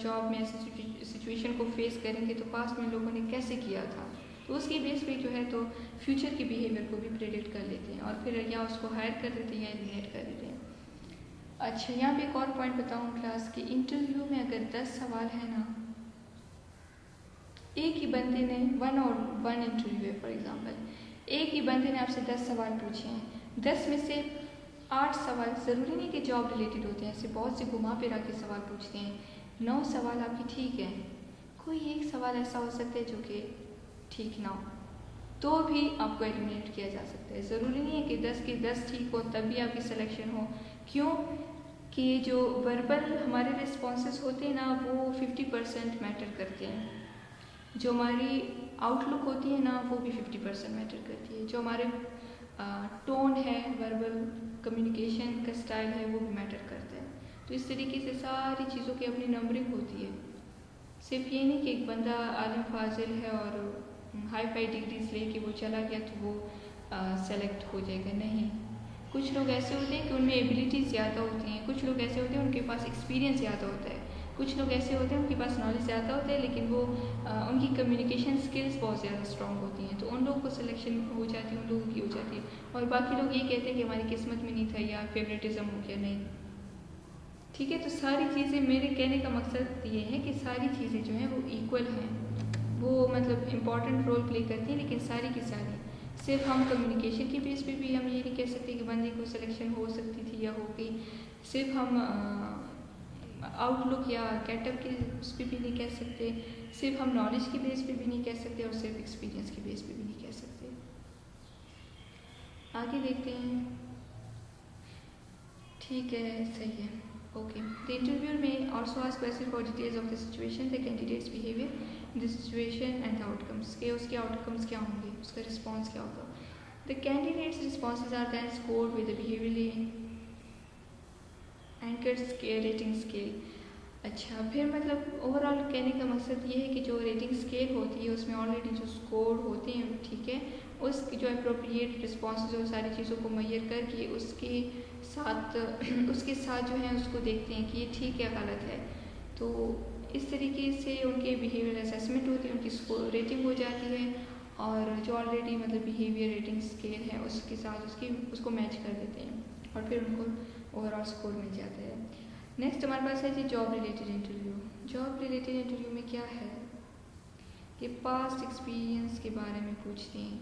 जॉब में ऐसी सिचुएशन को फेस करेंगे तो पास्ट में लोगों ने कैसे किया था, तो उसकी बेस पे जो है तो फ्यूचर के बिहेवियर को भी प्रेडिक्ट कर लेते हैं और फिर या उसको हायर कर देते हैं या एलिमिनेट कर देते हैं। अच्छा, यहाँ पे एक और पॉइंट बताऊँ क्लास के, इंटरव्यू में अगर 10 सवाल है ना, एक ही बंदे ने वन इंटरव्यू है फॉर एग्जांपल, एक ही बंदे ने आपसे 10 सवाल पूछे हैं, 10 में से 8 सवाल ज़रूरी नहीं कि जॉब रिलेटेड होते हैं, ऐसे बहुत से घुमा फिरा के सवाल पूछते हैं, 9 सवाल आपकी ठीक है, कोई एक सवाल ऐसा हो सकता है जो कि ठीक ना हो, तो भी आपको एलिमिनेट किया जा सकता है। ज़रूरी नहीं है कि 10 के 10 ठीक हो तब भी आपकी सिलेक्शन हो। क्यों कि जो वर्बल हमारे रिस्पॉन्सेस होते हैं ना वो 50% मैटर करते हैं, जो हमारी आउटलुक होती है ना वो भी 50% मैटर करती है, जो हमारे टोन है, वर्बल कम्युनिकेशन का स्टाइल है वो भी मैटर करता है। तो इस तरीके से सारी चीज़ों की अपनी नंबरिंग होती है। सिर्फ ये नहीं कि एक बंदा आलिम फाजिल है और हाई फाई डिग्रीज लेके वो चला गया तो वो सेलेक्ट हो जाएगा, नहीं। कुछ लोग ऐसे होते हैं कि उनमें एबिलिटीज़ ज़्यादा होती हैं, कुछ लोग ऐसे होते हैं उनके पास एक्सपीरियंस ज़्यादा होता है, कुछ लोग ऐसे होते हैं उनके पास नॉलेज ज़्यादा होता है लेकिन वो उनकी कम्युनिकेशन स्किल्स बहुत ज़्यादा स्ट्रॉन्ग होती हैं, तो उन लोगों को सिलेक्शन हो जाती है, उन लोगों की हो जाती है। और बाकी लोग ये कहते हैं कि हमारी किस्मत में नहीं था या फेवरेटिज्म हो गया, नहीं। ठीक है, तो सारी चीज़ें, मेरे कहने का मकसद ये है कि सारी चीज़ें जो हैं वो इक्वल हैं, वो मतलब इम्पॉर्टेंट रोल प्ले करती हैं, लेकिन सारी की सारी सिर्फ हम कम्युनिकेशन के बेस पे भी हम ये नहीं कह सकते कि बंदे को सिलेक्शन हो सकती थी या हो गई, सिर्फ हम आउटलुक या गेटअप के उस पर भी नहीं कह सकते, सिर्फ हम नॉलेज के बेस पे भी नहीं कह सकते और सिर्फ एक्सपीरियंस के बेस पे भी नहीं कह सकते। आगे देखते हैं। ठीक है, सही है, okay. The interviewer may also ask question for details of the situation, the candidate's behaviour, the situation and the outcomes, के उसके आउटकम्स क्या होंगे, उसका रिस्पॉन्स क्या होगा। The candidate's responses are then scored with the behaviourally anchored scale rating scale. अच्छा, फिर मतलब ओवरऑल कहने का मकसद ये है कि जो रेटिंग स्केल होती है उसमें ऑलरेडी जो स्कोर होते हैं, ठीक है, उस जो अप्रोप्रिएट रिस्पॉन्सेज और सारी चीज़ों को मैयर करके उसके साथ जो है उसको देखते हैं कि ये ठीक या गलत है। तो इस तरीके से उनके बिहेवियर असेसमेंट होती है, उनकी स्कोर रेटिंग हो जाती है और जो ऑलरेडी मतलब बिहेवियर रेटिंग स्केल है उसके साथ उसको मैच कर देते हैं और फिर उनको ओवरऑल स्कोर मिल जाता है। नेक्स्ट हमारे पास है जी job related interview. Job related interview में क्या है कि पास्ट एक्सपीरियंस के बारे में पूछते हैं,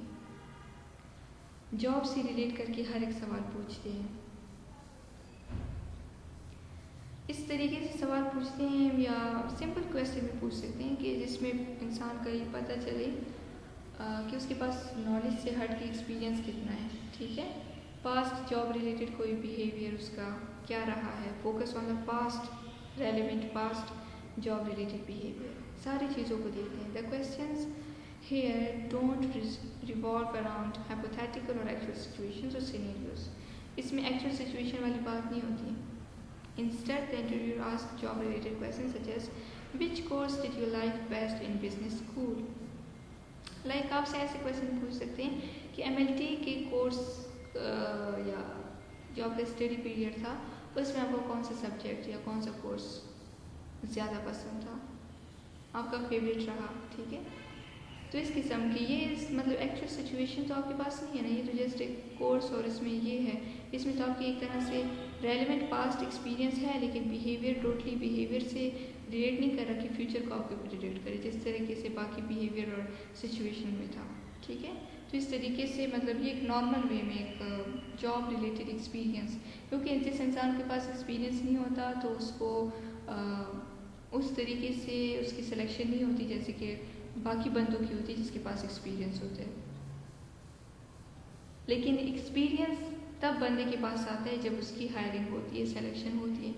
जॉब से रिलेट करके हर एक सवाल पूछते हैं। इस तरीके से सवाल पूछते हैं या सिंपल क्वेश्चन भी पूछ सकते हैं कि जिसमें इंसान का ये पता चले कि उसके पास नॉलेज से हट के एक्सपीरियंस कितना है, ठीक है। पास्ट जॉब रिलेटेड कोई बिहेवियर उसका क्या रहा है, focus on the past, relevant past job related behaviour, सारी चीज़ों को देखते हैं। The questions here don't revolve around hypothetical और एक्चुअल सिचुएशंस और सिनेरियोज, इसमें एक्चुअल सिचुएशन वाली बात नहीं होती। Instead, the interviewer asks job-related questions such as, which course did you like best in business school? Like आपसे ऐसे क्वेश्चन पूछ सकते हैं कि MLT के कोर्स या जो आपका स्टडी पीरियड था उसमें आपको कौन सा सब्जेक्ट या कौन सा कोर्स ज़्यादा पसंद था, आपका फेवरेट रहा, ठीक है। तो इस किस्म की ये मतलब एक्चुअल सिचुएशन तो आपके पास नहीं है ना, ये तो जस्ट एक कोर्स और इसमें ये है, इसमें तो आपकी एक तरह से रेलेवेंट पास्ट एक्सपीरियंस है लेकिन बिहेवियर टोटली बिहेवियर से रिलेट नहीं कर रहा कि फ्यूचर को आपको प्रेडिक्ट करे जिस तरीके से बाकी बिहेवियर और सिचुएशन में था, ठीक है। तो इस तरीके से मतलब ये एक नॉर्मल वे में एक जॉब रिलेटेड एक्सपीरियंस, क्योंकि जिस इंसान के पास एक्सपीरियंस नहीं होता तो उसको उस तरीके से उसकी सिलेक्शन नहीं होती जैसे कि बाकी बंदों की होती है जिसके पास एक्सपीरियंस होता है। लेकिन एक्सपीरियंस तब बंदे के पास आता है जब उसकी हायरिंग होती है, सिलेक्शन होती है,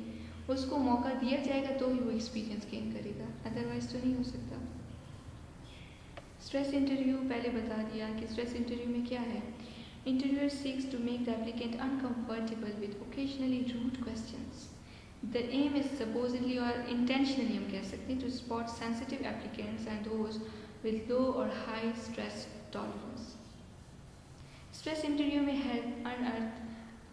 उसको मौका दिया जाएगा तो ही वो एक्सपीरियंस गेन करेगा, अदरवाइज तो नहीं हो सकता। स्ट्रेस इंटरव्यू पहले बता दिया कि स्ट्रेस इंटरव्यू में क्या है। Interviewer seeks to make the applicant uncomfortable with occasionally rude questions. The aim is supposedly or intentionally हम कह सकते हैं to spot sensitive applicants and those with low or high stress tolerance. Stress interview may help unearth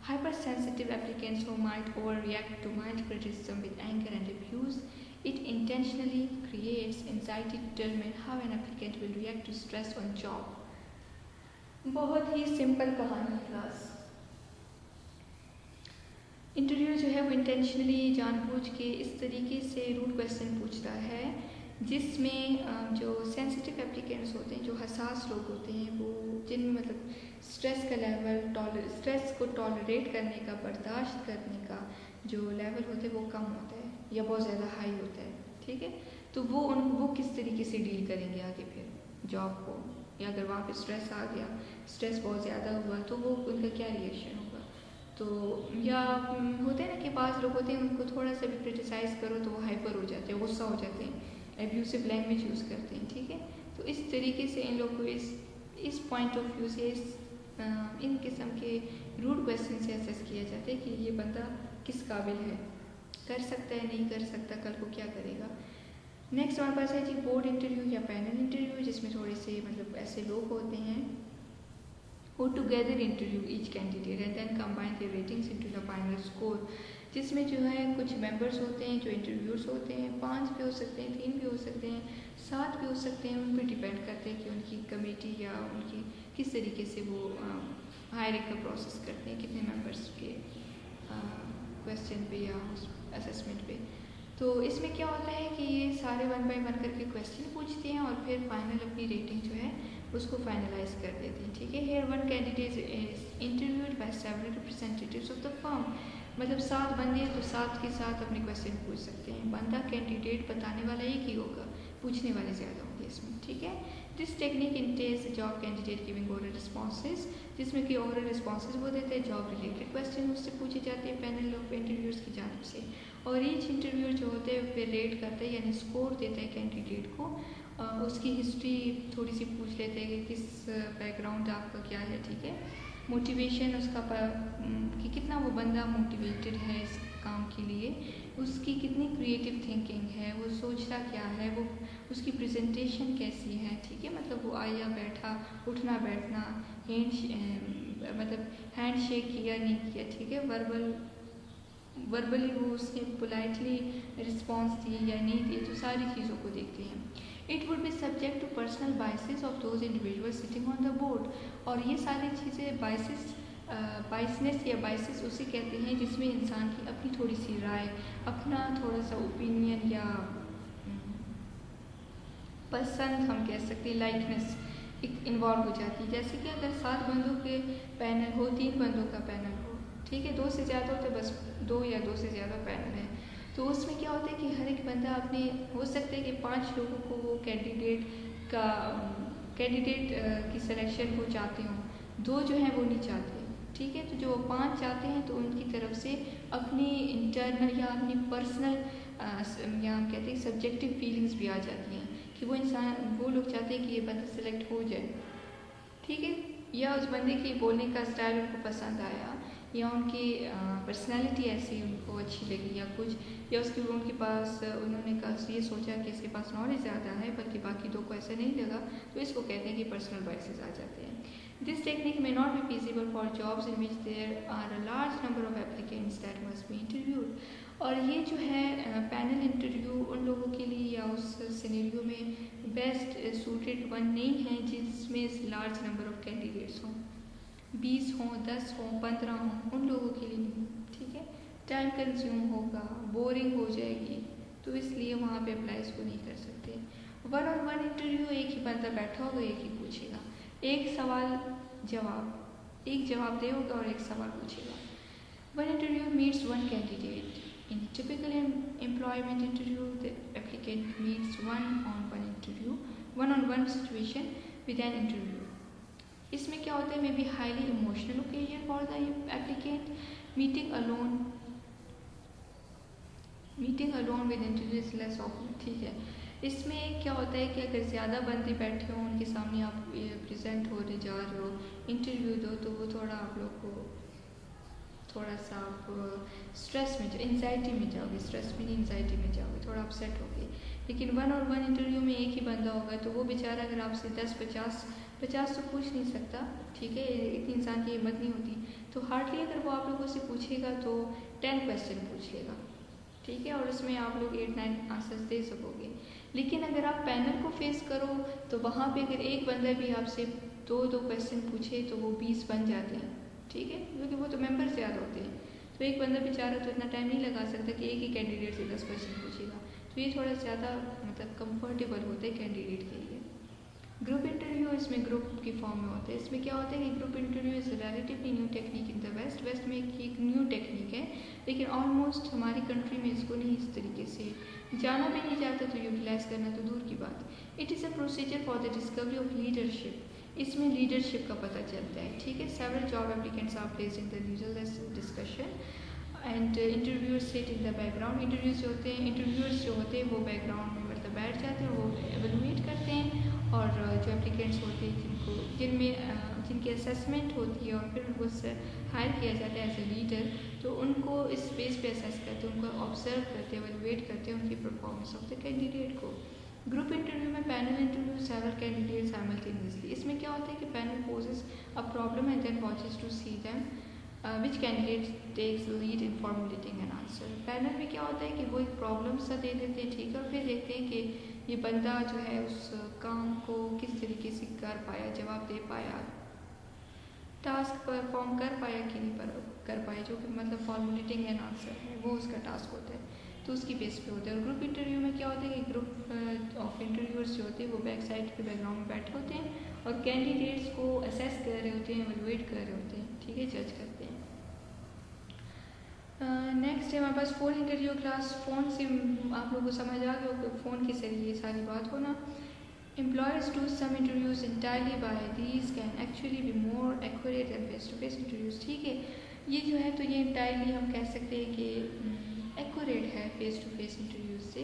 hypersensitive applicants who might overreact to mild criticism with anger and abuse. views. It intentionally creates anxiety to determine how an applicant will react to stress on job. बहुत ही simple कहानी है class. Interview जो है वो intentionally जानबूझ के इस तरीके से रूट क्वेश्चन पूछता है जिसमें जो सेंसिटिव एप्लीकेंट्स होते हैं, जो हसास लोग होते हैं, वो जिनमें मतलब स्ट्रेस का लेवल स्ट्रेस को टॉलरेट करने का, बर्दाश्त करने का जो लेवल होता है वो कम होता है या बहुत ज़्यादा हाई होता है। ठीक है, तो वो किस तरीके से डील करेंगे आगे फिर जॉब को, या अगर वहाँ पे स्ट्रेस आ गया, स्ट्रेस बहुत ज़्यादा हुआ तो वो उनका क्या रिएक्शन होगा। तो या होते हैं ना कि पास लोग होते हैं उनको थोड़ा सा भी क्रिटिसाइज़ करो तो वो हाइपर हो जाते हैं, गुस्सा हो जाते हैं, एब्यूसिव लैंग्वेज यूज़ करते हैं। ठीक है, तो इस तरीके से इन लोग को इस पॉइंट ऑफ व्यू से इन किस्म के रूट क्वेश्चन से असेस किया जाता है कि ये बंदा किस काबिल है, कर सकता है, नहीं कर सकता, कल को क्या करेगा। नेक्स्ट हमारे पास है जी बोर्ड इंटरव्यू या पैनल इंटरव्यू, जिसमें थोड़े से मतलब ऐसे लोग होते हैं who together interview each candidate and then combine their ratings into the final score, जिसमें जो है कुछ मेंबर्स होते हैं जो इंटरव्यूअर्स होते हैं, 5 भी हो सकते हैं, 3 भी हो सकते हैं, 7 भी हो सकते हैं, उन पर डिपेंड करते हैं कि उनकी कमेटी या उनकी किस तरीके से वो हायरिंग का प्रोसेस करते हैं, कितने मेंबर्स के क्वेश्चन पे या असेसमेंट पे। तो इसमें क्या होता है कि ये सारे 1 बाय 1 करके क्वेश्चन पूछते हैं और फिर फाइनल अपनी रेटिंग जो है उसको फाइनलाइज कर देते हैं। ठीक है, here 1 candidate is interviewed by several representatives of the firm, मतलब 7 बंदे हैं तो 7 के साथ अपने क्वेश्चन पूछ सकते हैं। बंदा कैंडिडेट बताने वाला एक ही होगा, पूछने वाले ज़्यादा होंगे इसमें। ठीक है, this technique entails job candidate giving oral responses, जिसमें कि ओरल रिस्पॉन्सेज वो देते हैं, जॉब रिलेटेड क्वेश्चन उससे पूछे जाते हैं पैनल ऑफ इंटरव्यूअर्स की जानिब से, और ईच इंटरव्यूअर जो होते हैं फिर रेट करता है यानी स्कोर देता है कैंडिडेट को, उसकी हिस्ट्री थोड़ी सी पूछ लेते हैं कि किस बैकग्राउंड आपका क्या है। ठीक है, मोटिवेशन उसका कि कितना वो बंदा मोटिवेटेड है इस काम के लिए, उसकी कितनी क्रिएटिव थिंकिंग है, वो सोचता क्या है, वो उसकी प्रेजेंटेशन कैसी है। ठीक है, मतलब वो आया बैठा, उठना बैठना, हैंड शेक किया नहीं किया। ठीक है, वर्बली वो उसने पोलाइटली रिस्पॉन्स दी या नहीं दी, तो सारी चीज़ों को देखते हैं। It would be subject to personal biases of those individual sitting on the board, और ये सारी चीज़ें बाइसनेस या बाइसेस उसे कहते हैं जिसमें इंसान की अपनी थोड़ी सी राय, अपना थोड़ा सा ओपिनियन या पसंद हम कह सकते हैं, लाइकनेस इन्वॉल्व हो जाती है। जैसे कि अगर 7 बंदों के पैनल हो, 3 बंदों का पैनल हो, ठीक है, 2 से ज़्यादा होते बस 2 या 2 से ज़्यादा पैनल है, तो उसमें क्या होता है कि हर एक बंदा अपने हो सकता है कि 5 लोगों को वो कैंडिडेट की सिलेक्शन को चाहते हों, 2 जो हैं वो नहीं चाहते। ठीक है, तो जो 5 चाहते हैं तो उनकी तरफ से अपनी इंटरनल या अपनी पर्सनल या हम कहते हैं सब्जेक्टिव फीलिंग्स भी आ जाती हैं कि वो लोग चाहते हैं कि ये बंदा सेलेक्ट हो जाए। ठीक है, या उस बंदे की बोलने का स्टाइल उनको पसंद आया, या उनकी पर्सनैलिटी ऐसी उनको अच्छी लगी, या कुछ, या उनके पास उन्होंने ये सोचा कि इसके पास नॉलेज ज़्यादा है बल्कि बाकी 2 को ऐसा नहीं लगा, तो इसको कहते हैं कि पर्सनल बाइसेस आ जाते हैं। This technique may not be feasible for jobs in which there are a large number of applicants that must be interviewed, और ये जो है पैनल इंटरव्यू उन लोगों के लिए या उस सिनेरियो में बेस्ट सूटेड वन नहीं है जिसमें लार्ज नंबर ऑफ कैंडिडेट्स हों, 20 हों, 10 हों, 15 हों, उन लोगों के लिए नहीं। ठीक है, टाइम कंज्यूम होगा, बोरिंग हो जाएगी, तो इसलिए वहाँ पे अप्लाई इसको नहीं कर सकते। 1-on-1 इंटरव्यू एक ही बंदा बैठा होगा, एक ही पूछेगा, एक सवाल जवाब, एक जवाब दे होगा और एक सवाल पूछेगा। 1 interview meets 1 candidate. In typical employment interview, the applicant meets one-on-one situation with an interviewer. इसमें क्या होता है, may be highly emotional occasion for the applicant, meeting alone with interview is less often. ठीक है, इसमें क्या होता है कि अगर ज़्यादा बंदे बैठे हों, उनके सामने आप प्रेजेंट होने जा रहे हो, इंटरव्यू दो, तो वो थोड़ा आप लोग को थोड़ा सा आप स्ट्रेस में एंजाइटी में जाओगे, स्ट्रेस में नहीं एंजाइटी में जाओगे, थोड़ा अपसेट होगे। लेकिन 1-on-1 इंटरव्यू में एक ही बंदा होगा, तो वो बेचारा अगर आपसे 10-50 तो पूछ नहीं सकता। ठीक है, इतनी इंसान की हिम्मत नहीं होती, तो हार्डली अगर वो आप लोगों से पूछेगा तो 10 क्वेश्चन पूछ लेगा। ठीक है, और उसमें आप लोग 8-9 आंसर्स दे सकोगे। लेकिन अगर आप पैनल को फेस करो तो वहाँ पे अगर एक बंदा भी आपसे 2-2 क्वेश्चन पूछे तो वो 20 बन जाते हैं, ठीक है, क्योंकि वो तो मेंबर ज़्यादा होते हैं। तो एक बंदा बेचारा तो इतना टाइम नहीं लगा सकता कि एक ही कैंडिडेट से 10 क्वेश्चन पूछेगा। तो ये थोड़ा ज़्यादा मतलब कंफर्टेबल होता है कैंडिडेट के लिए। ग्रुप इंटरव्यू इसमें ग्रुप की फॉर्म में होता है। इसमें क्या होता है कि group interview is relatively new technique in the west में एक न्यू टेक्निक है, लेकिन ऑलमोस्ट हमारी कंट्री में इसको नहीं इस तरीके से जाना भी नहीं चाहता, तो यूटिलाइज करना तो दूर की बात। It is a procedure for the discovery of leadership. इसमें लीडरशिप का पता चलता है, ठीक है। Several job applicants are placed in the usual discussion and interviewers sit in the background. Interviewers जो होते हैं वो बैकग्राउंड में मतलब बैठ जाते हैं और वो एवेलुएट करते हैं, और जो एप्लीकेंट्स होते हैं जिनकी असेसमेंट होती है और फिर उनको हायर किया जाता है एज ए लीडर, तो उनको इस बेस पे असेस करते हैं, उनको ऑब्जर्व करते हैं, एवेलुएट करते हैं उनकी परफॉर्मेंस ऑफ द कैंडिडेट को। ग्रुप इंटरव्यू में panel interview several candidate simultaneously. इसमें क्या होता है कि panel poses a problem and then watches to see them which candidate takes lead in formulating an answer. Panel में क्या होता है कि वो एक प्रॉब्लम सा दे देते हैं, ठीक है, और फिर देखते हैं कि ये बंदा जो है उस काम को किस तरीके से कर पाया, जवाब दे पाया, टास्क परफॉर्म कर पाया कि नहीं कर पाया, जो कि मतलब फॉर्मुलेटिंग एन आंसर है वो उसका टास्क होता है, तो उसकी बेस पे होता है। और ग्रुप इंटरव्यू में क्या होता है कि ग्रुप ऑफ इंटरव्यूअर्स जो होते हैं वो बैक साइड पे बैकग्राउंड में बैठे होते हैं और कैंडिडेट्स को असेस कर रहे होते हैं, एवेलुएट कर रहे होते हैं, ठीक है, जज करते हैं। नेक्स्ट है हमारे पास फ़ोन इंटरव्यू क्लास। फ़ोन से आप लोगों को समझ आ गया होगा फ़ोन के जरिए सारी बात होना। Employers do some interviews entirely by these can actually be more accurate than face-to-face interviews, ठीक है। ये जो है तो ये entirely हम कह सकते हैं कि accurate है face-to-face interviews से।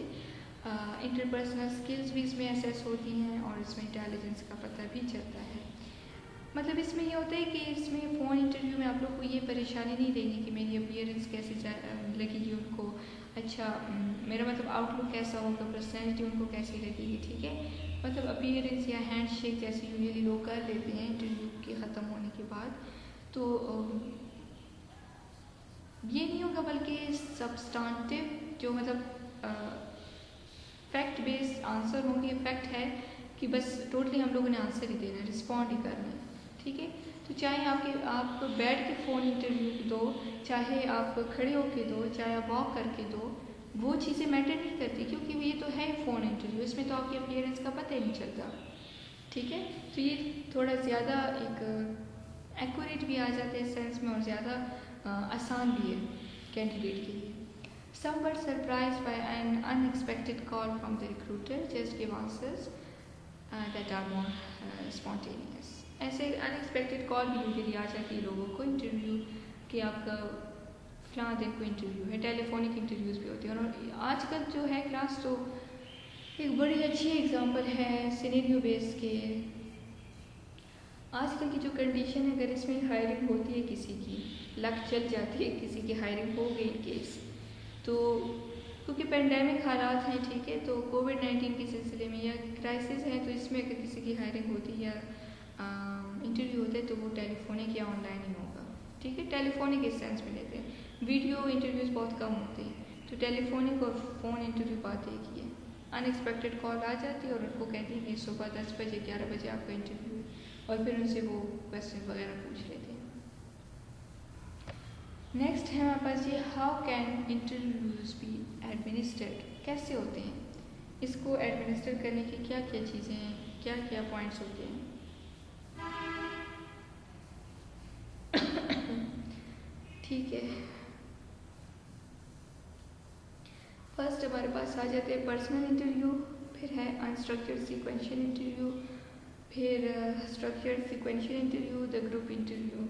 इंटरपर्सनल स्किल्स भी इसमें असेस होती हैं और इसमें इंटेलिजेंस का पता भी चलता है। मतलब इसमें ये होता है कि इसमें फ़ोन इंटरव्यू में आप लोग को ये परेशानी नहीं देगी कि मेरी अपीयरेंस कैसे लगेगी उनको, अच्छा मेरा मतलब आउटलुक कैसा होगा, पर्सनैलिटी उनको कैसी लगेगी, ठीक है। मतलब अपीयरेंस या हैंड शेक जैसे यूजुअली लोग कर लेते हैं इंटरव्यू के ख़त्म होने के बाद, तो ये नहीं होगा, बल्कि सब्सटेंटिव जो मतलब फैक्ट बेस्ड आंसर होंगे। फैक्ट है कि बस टोटली हम लोगों ने आंसर ही देना है, रिस्पॉन्ड ही करना है, ठीक है। तो चाहे आप बैठ के फ़ोन इंटरव्यू दो, चाहे आप खड़े होके दो, चाहे आप वॉक करके दो, वो चीज़ें मैटर नहीं करती, क्योंकि ये तो है फ़ोन इंटरव्यू, इसमें तो आपकी अपीयरेंस का पता ही नहीं चलता, ठीक है। तो ये थोड़ा ज़्यादा एक एक्यूरेट भी आ जाता है इस सेंस में और ज़्यादा आसान भी है कैंडिडेट के लिए। Some were surprised by an unexpected call from the recruiter. Just give answers that are more spontaneous. ऐसे अनएक्सपेक्टेड कॉल भी यूजुअली आ जाती है लोगों को इंटरव्यू कि आपका फलां दिन को इंटरव्यू है। टेलीफोनिक इंटरव्यूज़ भी होती हैं और आजकल जो है क्लास तो एक बड़ी अच्छी एग्जांपल है सिनेरियो बेस के। आजकल की जो कंडीशन है, अगर इसमें हायरिंग होती है, किसी की लक चल जाती है, किसी की हायरिंग हो गई इन केस, तो क्योंकि पेंडेमिक हालात हैं, ठीक है, तो कोविड-19 के सिलसिले में या क्राइसिस है, तो इसमें अगर किसी की हायरिंग होती है या इंटरव्यू होता है तो वो टेलीफोनिक या ऑनलाइन ही होगा, ठीक है। टेलीफोनिक इस सेंस में लेते हैं, वीडियो इंटरव्यूज़ बहुत कम होते हैं, तो टेलीफोनिक और फ़ोन इंटरव्यू बात एक ही है। अनएक्सपेक्टेड कॉल आ जाती है और उनको कहती है कि सुबह 10 बजे 11 बजे आपका इंटरव्यू है, और फिर उनसे वो क्वेश्चन वगैरह पूछ लेते हैं। नेक्स्ट है हमारे पास ये how can interviews be administered, कैसे होते हैं, इसको एडमिनिस्टर करने की क्या क्या चीज़ें हैं, क्या क्या पॉइंट्स होते हैं। ठीक है, फर्स्ट हमारे पास आ जाते हैं पर्सनल इंटरव्यू, फिर है अनस्ट्रक्चर्ड सीक्वेंशियल इंटरव्यू, फिर structured sequential interview, the group interview.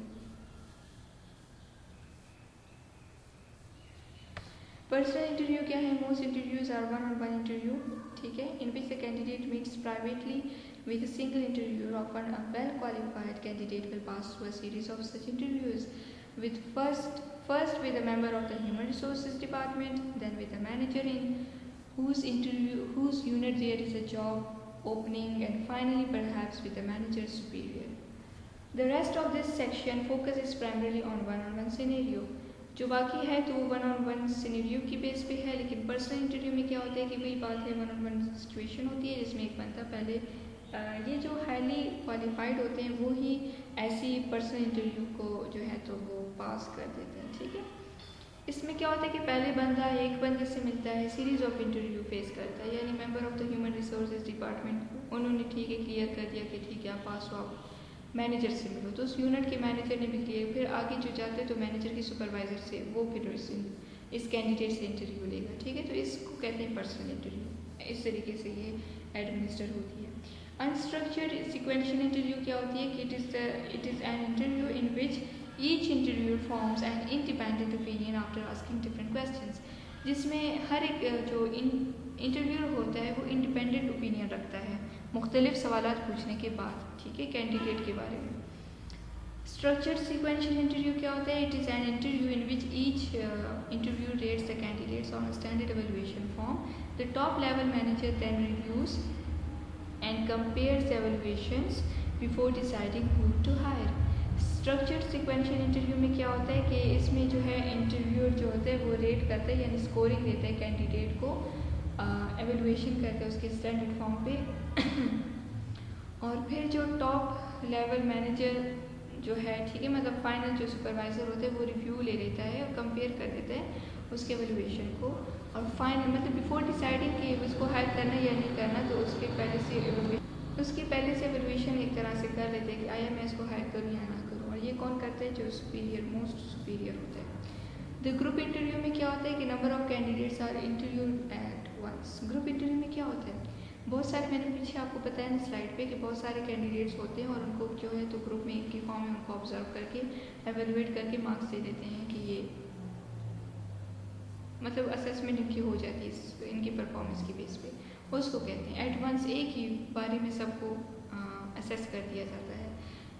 Personal interview क्या है? Most interviews are one on one interview, ठीक है, in which the candidate meets privately with a single interviewer. Often a well-qualified candidate will pass through a series of such interviews with first with a member of the human resources department, then with a manager in whose unit there is a job opening, and finally perhaps with a manager's superior. The rest of this section focuses primarily on one-on-one scenario. जो बाकी है तो वन-on-one scenario की base पे है, लेकिन personal interview में क्या होता है कि वही बात है, 1-on-1 सिचुएशन होती है जिसमें एक बंदा पहले ये जो हाईली क्वालिफाइड होते हैं वो ही ऐसी पर्सनल इंटरव्यू को जो है तो वो पास कर देते हैं, ठीक है। इसमें क्या होता है कि पहले बंदा एक बंदे से मिलता है, सीरीज ऑफ इंटरव्यू फेस करता है, यानी member of the human resources department उन्होंने ठीक है क्लियर कर दिया कि ठीक है आप पास हो, आप मैनेजर से मिलो, तो उस यूनिट के मैनेजर ने भी क्लियर, फिर आगे जो जाते हैं तो मैनेजर के सुपरवाइजर से वो फिर इस कैंडिडेट से इंटरव्यू लेगा, ठीक है। तो इसको कहते हैं पर्सनल इंटरव्यू। इस तरीके से ये एडमिनिस्टर होती है। अनस्ट्रक्चर्ड सिक्वेंशियल इंटरव्यू क्या होती है कि it is an interview in which each interview forms an independent opinion after asking different questions, जिसमें हर एक जो इंटरव्यूअर होता है वो इंडिपेंडेंट ओपिनियन रखता है मुख्तलिफ सवालात पूछने के बाद, ठीक है, कैंडिडेट के बारे में। स्ट्रक्चर्ड सीक्वेंशियल इंटरव्यू क्या होता है? It is an interview in which each interview rates the candidates on a standard evaluation form. The top level manager then reviews and compares the evaluations before deciding who to hire. Structured sequential interview में क्या होता है कि इसमें जो है interviewer जो होता है वो रेट करता है, यानी स्कोरिंग देता है कैंडिडेट को, एवेल्युएशन करता है उसके स्टैंडर्ड फॉर्म पे और फिर जो टॉप लेवल मैनेजर जो है, ठीक है, मतलब फाइनल जो सुपरवाइज़र होते हैं वो रिव्यू ले लेता है और कंपेयर कर देता है उसके एवेल्युएशन को, और फाइनल मतलब बिफोर डिसाइडिंग कि उसको हायर करना या नहीं करना, तो उसके पहले से एवेल्युएशन एक तरह से कर लेते हैं कि आया मैं इसको हायर करूँ या ना करूँ। और ये कौन करता है? जो सुपीरियर, मोस्ट सुपीरियर होता है। द ग्रुप इंटरव्यू में क्या होता है कि number of candidates are interviewed at once. Group interview में क्या होता है? बहुत सारे, मैंने पीछे आपको बताया ना स्लाइड पे कि बहुत सारे कैंडिडेट्स होते हैं और उनको जो है तो ग्रुप में एक ही फॉर्म में उनको ऑब्जर्व करके एवेलुएट करके मार्क्स दे देते हैं कि ये मतलब असेसमेंट इनकी हो जाती है इनकी परफॉर्मेंस की बेस पे, उसको कहते हैं एट वंस, एक ही बारे में सबको असेस कर दिया जाता है।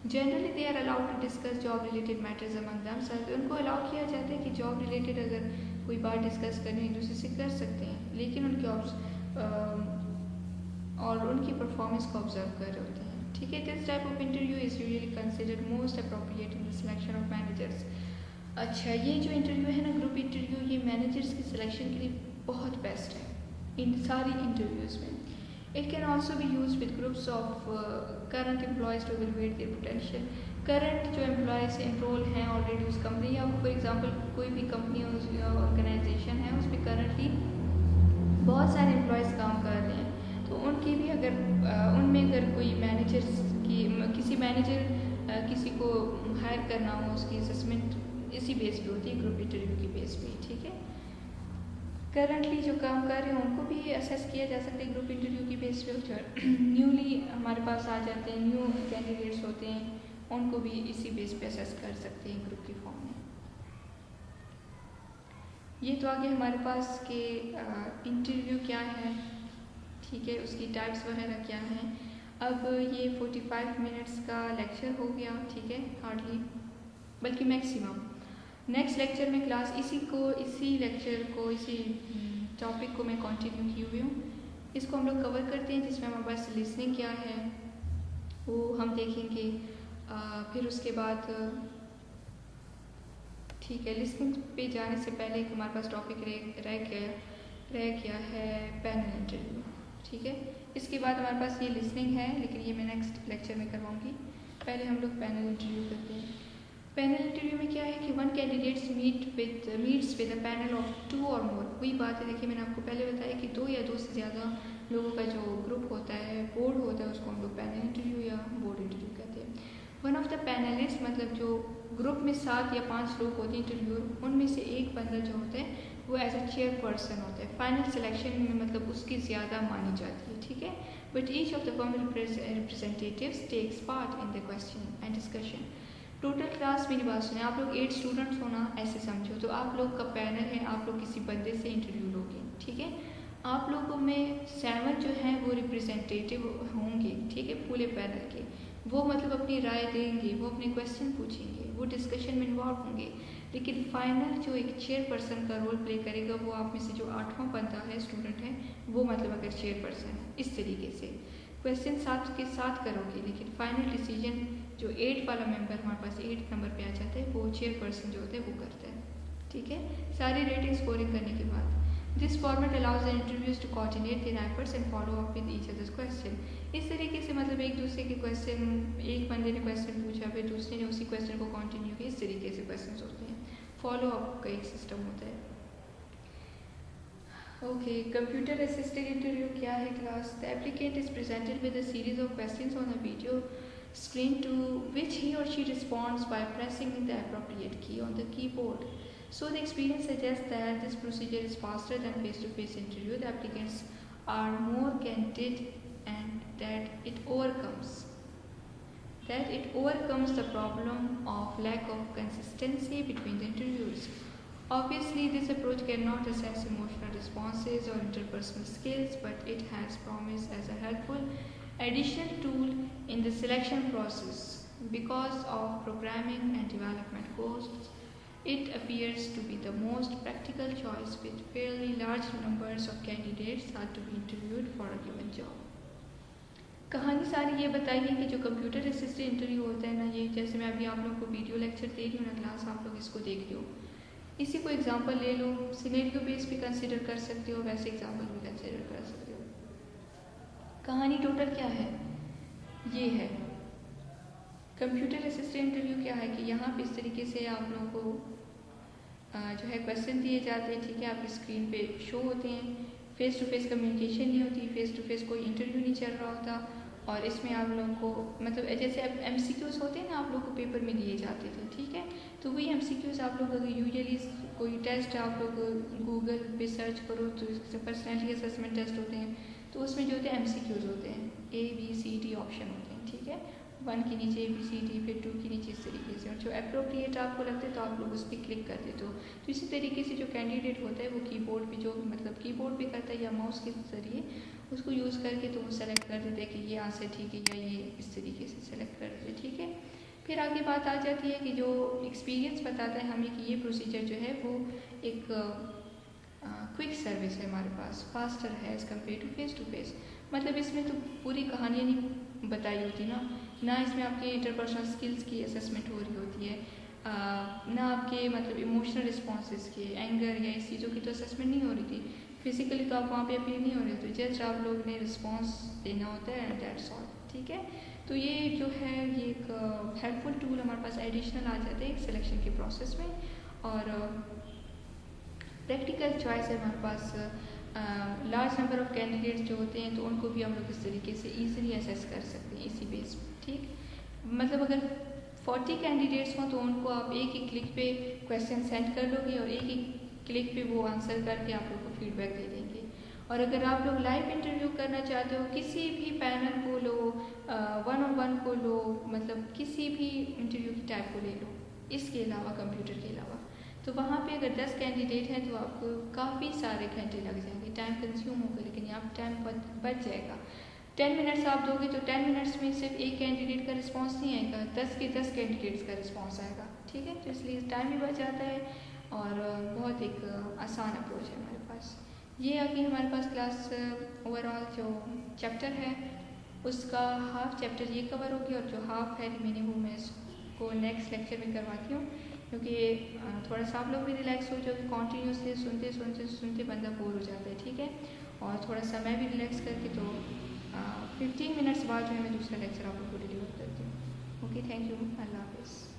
Generally they are allowed to discuss job related matters among themselves. उनको अलाउ किया जाता है कि जॉब रिलेटेड अगर कोई बात डिस्कस करनी है दूसरे से कर सकते हैं, लेकिन उनकी परफॉर्मेंस को ऑब्जर्व कर रहे होते हैं, ठीक है। This type of interview is usually considered most appropriate in the selection of managers. अच्छा, ये जो इंटरव्यू है ना ग्रुप इंटरव्यू, ये मैनेजर्स की सिलेक्शन के लिए बहुत बेस्ट है इन सारी इंटरव्यूज़ में। It can also be use with groups of current employees to evaluate their potential. Current जो एम्प्लॉयज़ एनरोल हैं ऑलरेडी उस कंपनी, या फॉर एग्जांपल कोई भी कंपनी ऑर्गेनाइजेशन है उसमें करंटली बहुत सारे एम्प्लॉयज़ काम कर रहे हैं, तो उनकी भी अगर उनमें अगर कोई किसी मैनेजर किसी को हायर करना हो, उसकी असेसमेंट इसी बेस पे होती है, ग्रुप इंटरव्यू की बेस पे, ठीक है। करंटली जो काम कर रहे हैं उनको भी असेस किया जा सकता है ग्रुप इंटरव्यू की बेस पे। जो न्यूली हमारे पास आ जाते हैं, न्यू कैंडिडेट्स होते हैं, उनको भी इसी बेस पे असेस कर सकते हैं ग्रुप के फॉर्म में। ये तो आगे हमारे पास के इंटरव्यू क्या है, ठीक है, उसकी टाइप्स वगैरह क्या हैं। अब ये 45 मिनट्स का लेक्चर हो गया, ठीक है, हार्डली, बल्कि मैक्सिमम। नेक्स्ट लेक्चर में क्लास इसी लेक्चर को, इसी टॉपिक को मैं कंटिन्यू की हुई हूँ, इसको हम लोग कवर करते हैं, जिसमें हमारे पास लिसनिंग क्या है वो हम देखेंगे। फिर उसके बाद ठीक है, लिसनिंग पे जाने से पहले हमारे पास टॉपिक रह गया है पैनल इंटरव्यू, ठीक है। इसके बाद हमारे पास ये लिसनिंग है, लेकिन ये मैं नेक्स्ट लेक्चर में करवाऊँगी। पहले हम लोग पैनल इंटरव्यू करते हैं। पैनल इंटरव्यू में क्या है कि one candidates meets with a panel of 2 और मोर। वही बात है, देखिए मैंने आपको पहले बताया कि 2 या 2 से ज़्यादा लोगों का जो ग्रुप होता है, बोर्ड होता है, उसको हम लोग पैनल इंटरव्यू या बोर्ड इंटरव्यू कहते हैं। वन ऑफ द पैनलिस्ट, मतलब जो ग्रुप में 7 या 5 लोग होते हैं इंटरव्यूअर, उनमें से एक बंदा जो होता है वो एज अ चेयरपर्सन होता है। फाइनल सिलेक्शन में मतलब उसकी ज़्यादा मानी जाती है, ठीक है। But each of the firm representatives takes part in the question and discussion. Total class, मेरी बात सुने, आप लोग 8 स्टूडेंट्स हो ना, ऐसे समझो, तो आप लोग का पैनल है, आप लोग किसी बंदे से इंटरव्यू लोगे, ठीक है। आप लोगों में 7 जो हैं वो रिप्रेजेंटेटिव होंगे, ठीक है, पूरे पैनल के। वो मतलब अपनी राय देंगे, वो अपने क्वेश्चन पूछेंगे, वो डिस्कशन में इन्वॉल्व होंगे। लेकिन फाइनल जो एक चेयरपर्सन का रोल प्ले करेगा वो आप में से जो 8वां बंदा है, स्टूडेंट है, वो मतलब अगर चेयरपर्सन है, इस तरीके से क्वेश्चन 7 के साथ करोगे, लेकिन फाइनल डिसीजन जो 8 वाला मेंबर हमारे पास 8 नंबर पे आ जाता है, वो चेयरपर्सन जो होता है वो करता है, ठीक है। सारी रेटिंग स्कोरिंग करने के बाद this format allows the interviews to coordinate their efforts and follow up with each others question. इस तरीके से मतलब एक दूसरे के क्वेश्चन, एक बंदे ने क्वेश्चन पूछा फिर दूसरे ने उसी क्वेश्चन को कंटिन्यू किया, इस तरीके से क्वेश्चन होते हैं। फॉलो अप का एक सिस्टम होता है। ओके, कंप्यूटर असिस्टेड इंटरव्यू क्या है class? The applicant is presented with a series of questions on a video screen to which he or she responds by pressing the appropriate key on the keyboard. So the experience suggests that this procedure is faster than face-to-face interview. The applicants are more candid and that it overcomes the problem of lack of consistency between the interviews. Obviously, this approach cannot assess emotional responses or interpersonal skills, but it has promise as a helpful additional tool in the selection process. Because of programming and development costs, it appears to be the most practical choice with fairly large numbers of candidates are to be interviewed for a given job. कहानी सारी ये बताइए कि जो computer assisted interview होता है ना, ये जैसे मैं अभी आप लोगों को वीडियो लेक्चर दे रही हूँ ना क्लास, आप लोग इसको देख लो, इसी को एग्जांपल ले लो, सिनेरियो बेस भी कंसिडर कर सकते हो, वैसे एग्जांपल भी कंसिडर कर सकते हो। कहानी टोटल क्या है? ये है कंप्यूटर असिस्टेड इंटरव्यू क्या है कि यहाँ पे इस तरीके से आप लोगों को जो है क्वेश्चन दिए जाते हैं, ठीक है, आपकी स्क्रीन पे शो होते हैं। फेस टू फेस कम्युनिकेशन नहीं होती, फेस टू फेस कोई इंटरव्यू नहीं चल रहा होता, और इसमें आप लोगों को मतलब जैसे अब MCQs होते हैं ना, आप लोग को पेपर में दिए जाते थे, ठीक है, तो वही MCQs आप लोग अगर यूजुअली कोई टेस्ट आप लोग गूगल पे सर्च करो तो पर्सनैलिटी असेसमेंट टेस्ट होते हैं, तो उसमें जो होते हैं MCQs होते हैं, ABCD ऑप्शन होते हैं, ठीक है, 1 के नीचे ABCD, फिर 2 के नीचे इस तरीके से, और जो अप्रोप्रिएट आपको लगता है तो आप लोग उस पर क्लिक कर देते हो। तो इसी तरीके से जो कैंडिडेट होता है वो कीबोर्ड पे जो मतलब कीबोर्ड पे करता है या माउस के जरिए उसको यूज़ करके तो वो सेलेक्ट कर देते हैं कि ये आंसर ठीक है या ये इस तरीके से सेलेक्ट कर देते हैं, ठीक है। फिर आगे बात आ जाती है कि जो एक्सपीरियंस बताता है हमें कि ये प्रोसीजर जो है वो एक क्विक सर्विस है, हमारे पास फास्टर है एज़ कम्पेयर टू फेस। मतलब इसमें तो पूरी कहानी नहीं बताई होती ना इसमें आपके इंटरपर्सनल स्किल्स की असेसमेंट हो रही होती है, ना आपके मतलब इमोशनल रिस्पॉन्सेज के, एंगर या इस चीज़ों की तो असेसमेंट नहीं हो रही थी, फिजिकली तो आप वहाँ पे अपीयर नहीं हो रहे थे, जस्ट आप लोग ने रिस्पॉन्स देना होता है एंड दैट्स ऑल, ठीक है। तो ये जो है ये एक हेल्पफुल टूल हमारे पास एडिशनल आ जाते हैं एक सिलेक्शन के प्रोसेस में, और प्रैक्टिकल चॉइस है हमारे पास। लार्ज नंबर ऑफ कैंडिडेट्स जो होते हैं तो उनको भी हम लोग इस तरीके से ईजिली असेस कर सकते हैं इसी बेस पर, ठीक। मतलब अगर 40 कैंडिडेट्स हों तो उनको आप एक ही क्लिक पे क्वेश्चन सेंड कर लोगे और एक ही क्लिक पे वो आंसर करके आप लोग को फीडबैक दे देंगे। और अगर आप लोग लाइव इंटरव्यू करना चाहते हो, किसी भी पैनल को लो, 1-on-1 को लो, मतलब किसी भी इंटरव्यू की टाइप को ले लो, इसके अलावा कंप्यूटर के अलावा, तो वहाँ पे अगर 10 कैंडिडेट हैं तो आपको काफ़ी सारे घंटे लग जाएंगे, टाइम कंज्यूम होगा, लेकिन यहाँ टाइम बच जाएगा। 10 मिनट्स आप दोगे तो 10 मिनट्स में सिर्फ एक कैंडिडेट का रिस्पांस नहीं आएगा, 10 के 10 कैंडिडेट्स का रिस्पांस आएगा, ठीक है। तो इसलिए टाइम भी बच जाता है और बहुत एक आसान अप्रोच है हमारे पास। ये अभी हमारे पास क्लास ओवरऑल जो चैप्टर है उसका हाफ चैप्टर ये कवर होगी, और जो हाफ है रिमेनिंग वो मैं इसको नेक्स्ट लेक्चर में करवाती हूँ, क्योंकि थोड़ा सा आप लोग भी रिलैक्स हो जाओ, कि कॉन्टीन्यूसली सुनते बंदा बोर हो जाता है, ठीक है। और थोड़ा सा मैं भी रिलैक्स करके तो 15 मिनट्स बाद जो है मैं दूसरा लेक्चर आप लोग को डिलीवर करती हूँ। ओके, थैंक यू, अल्लाह हाफिज़।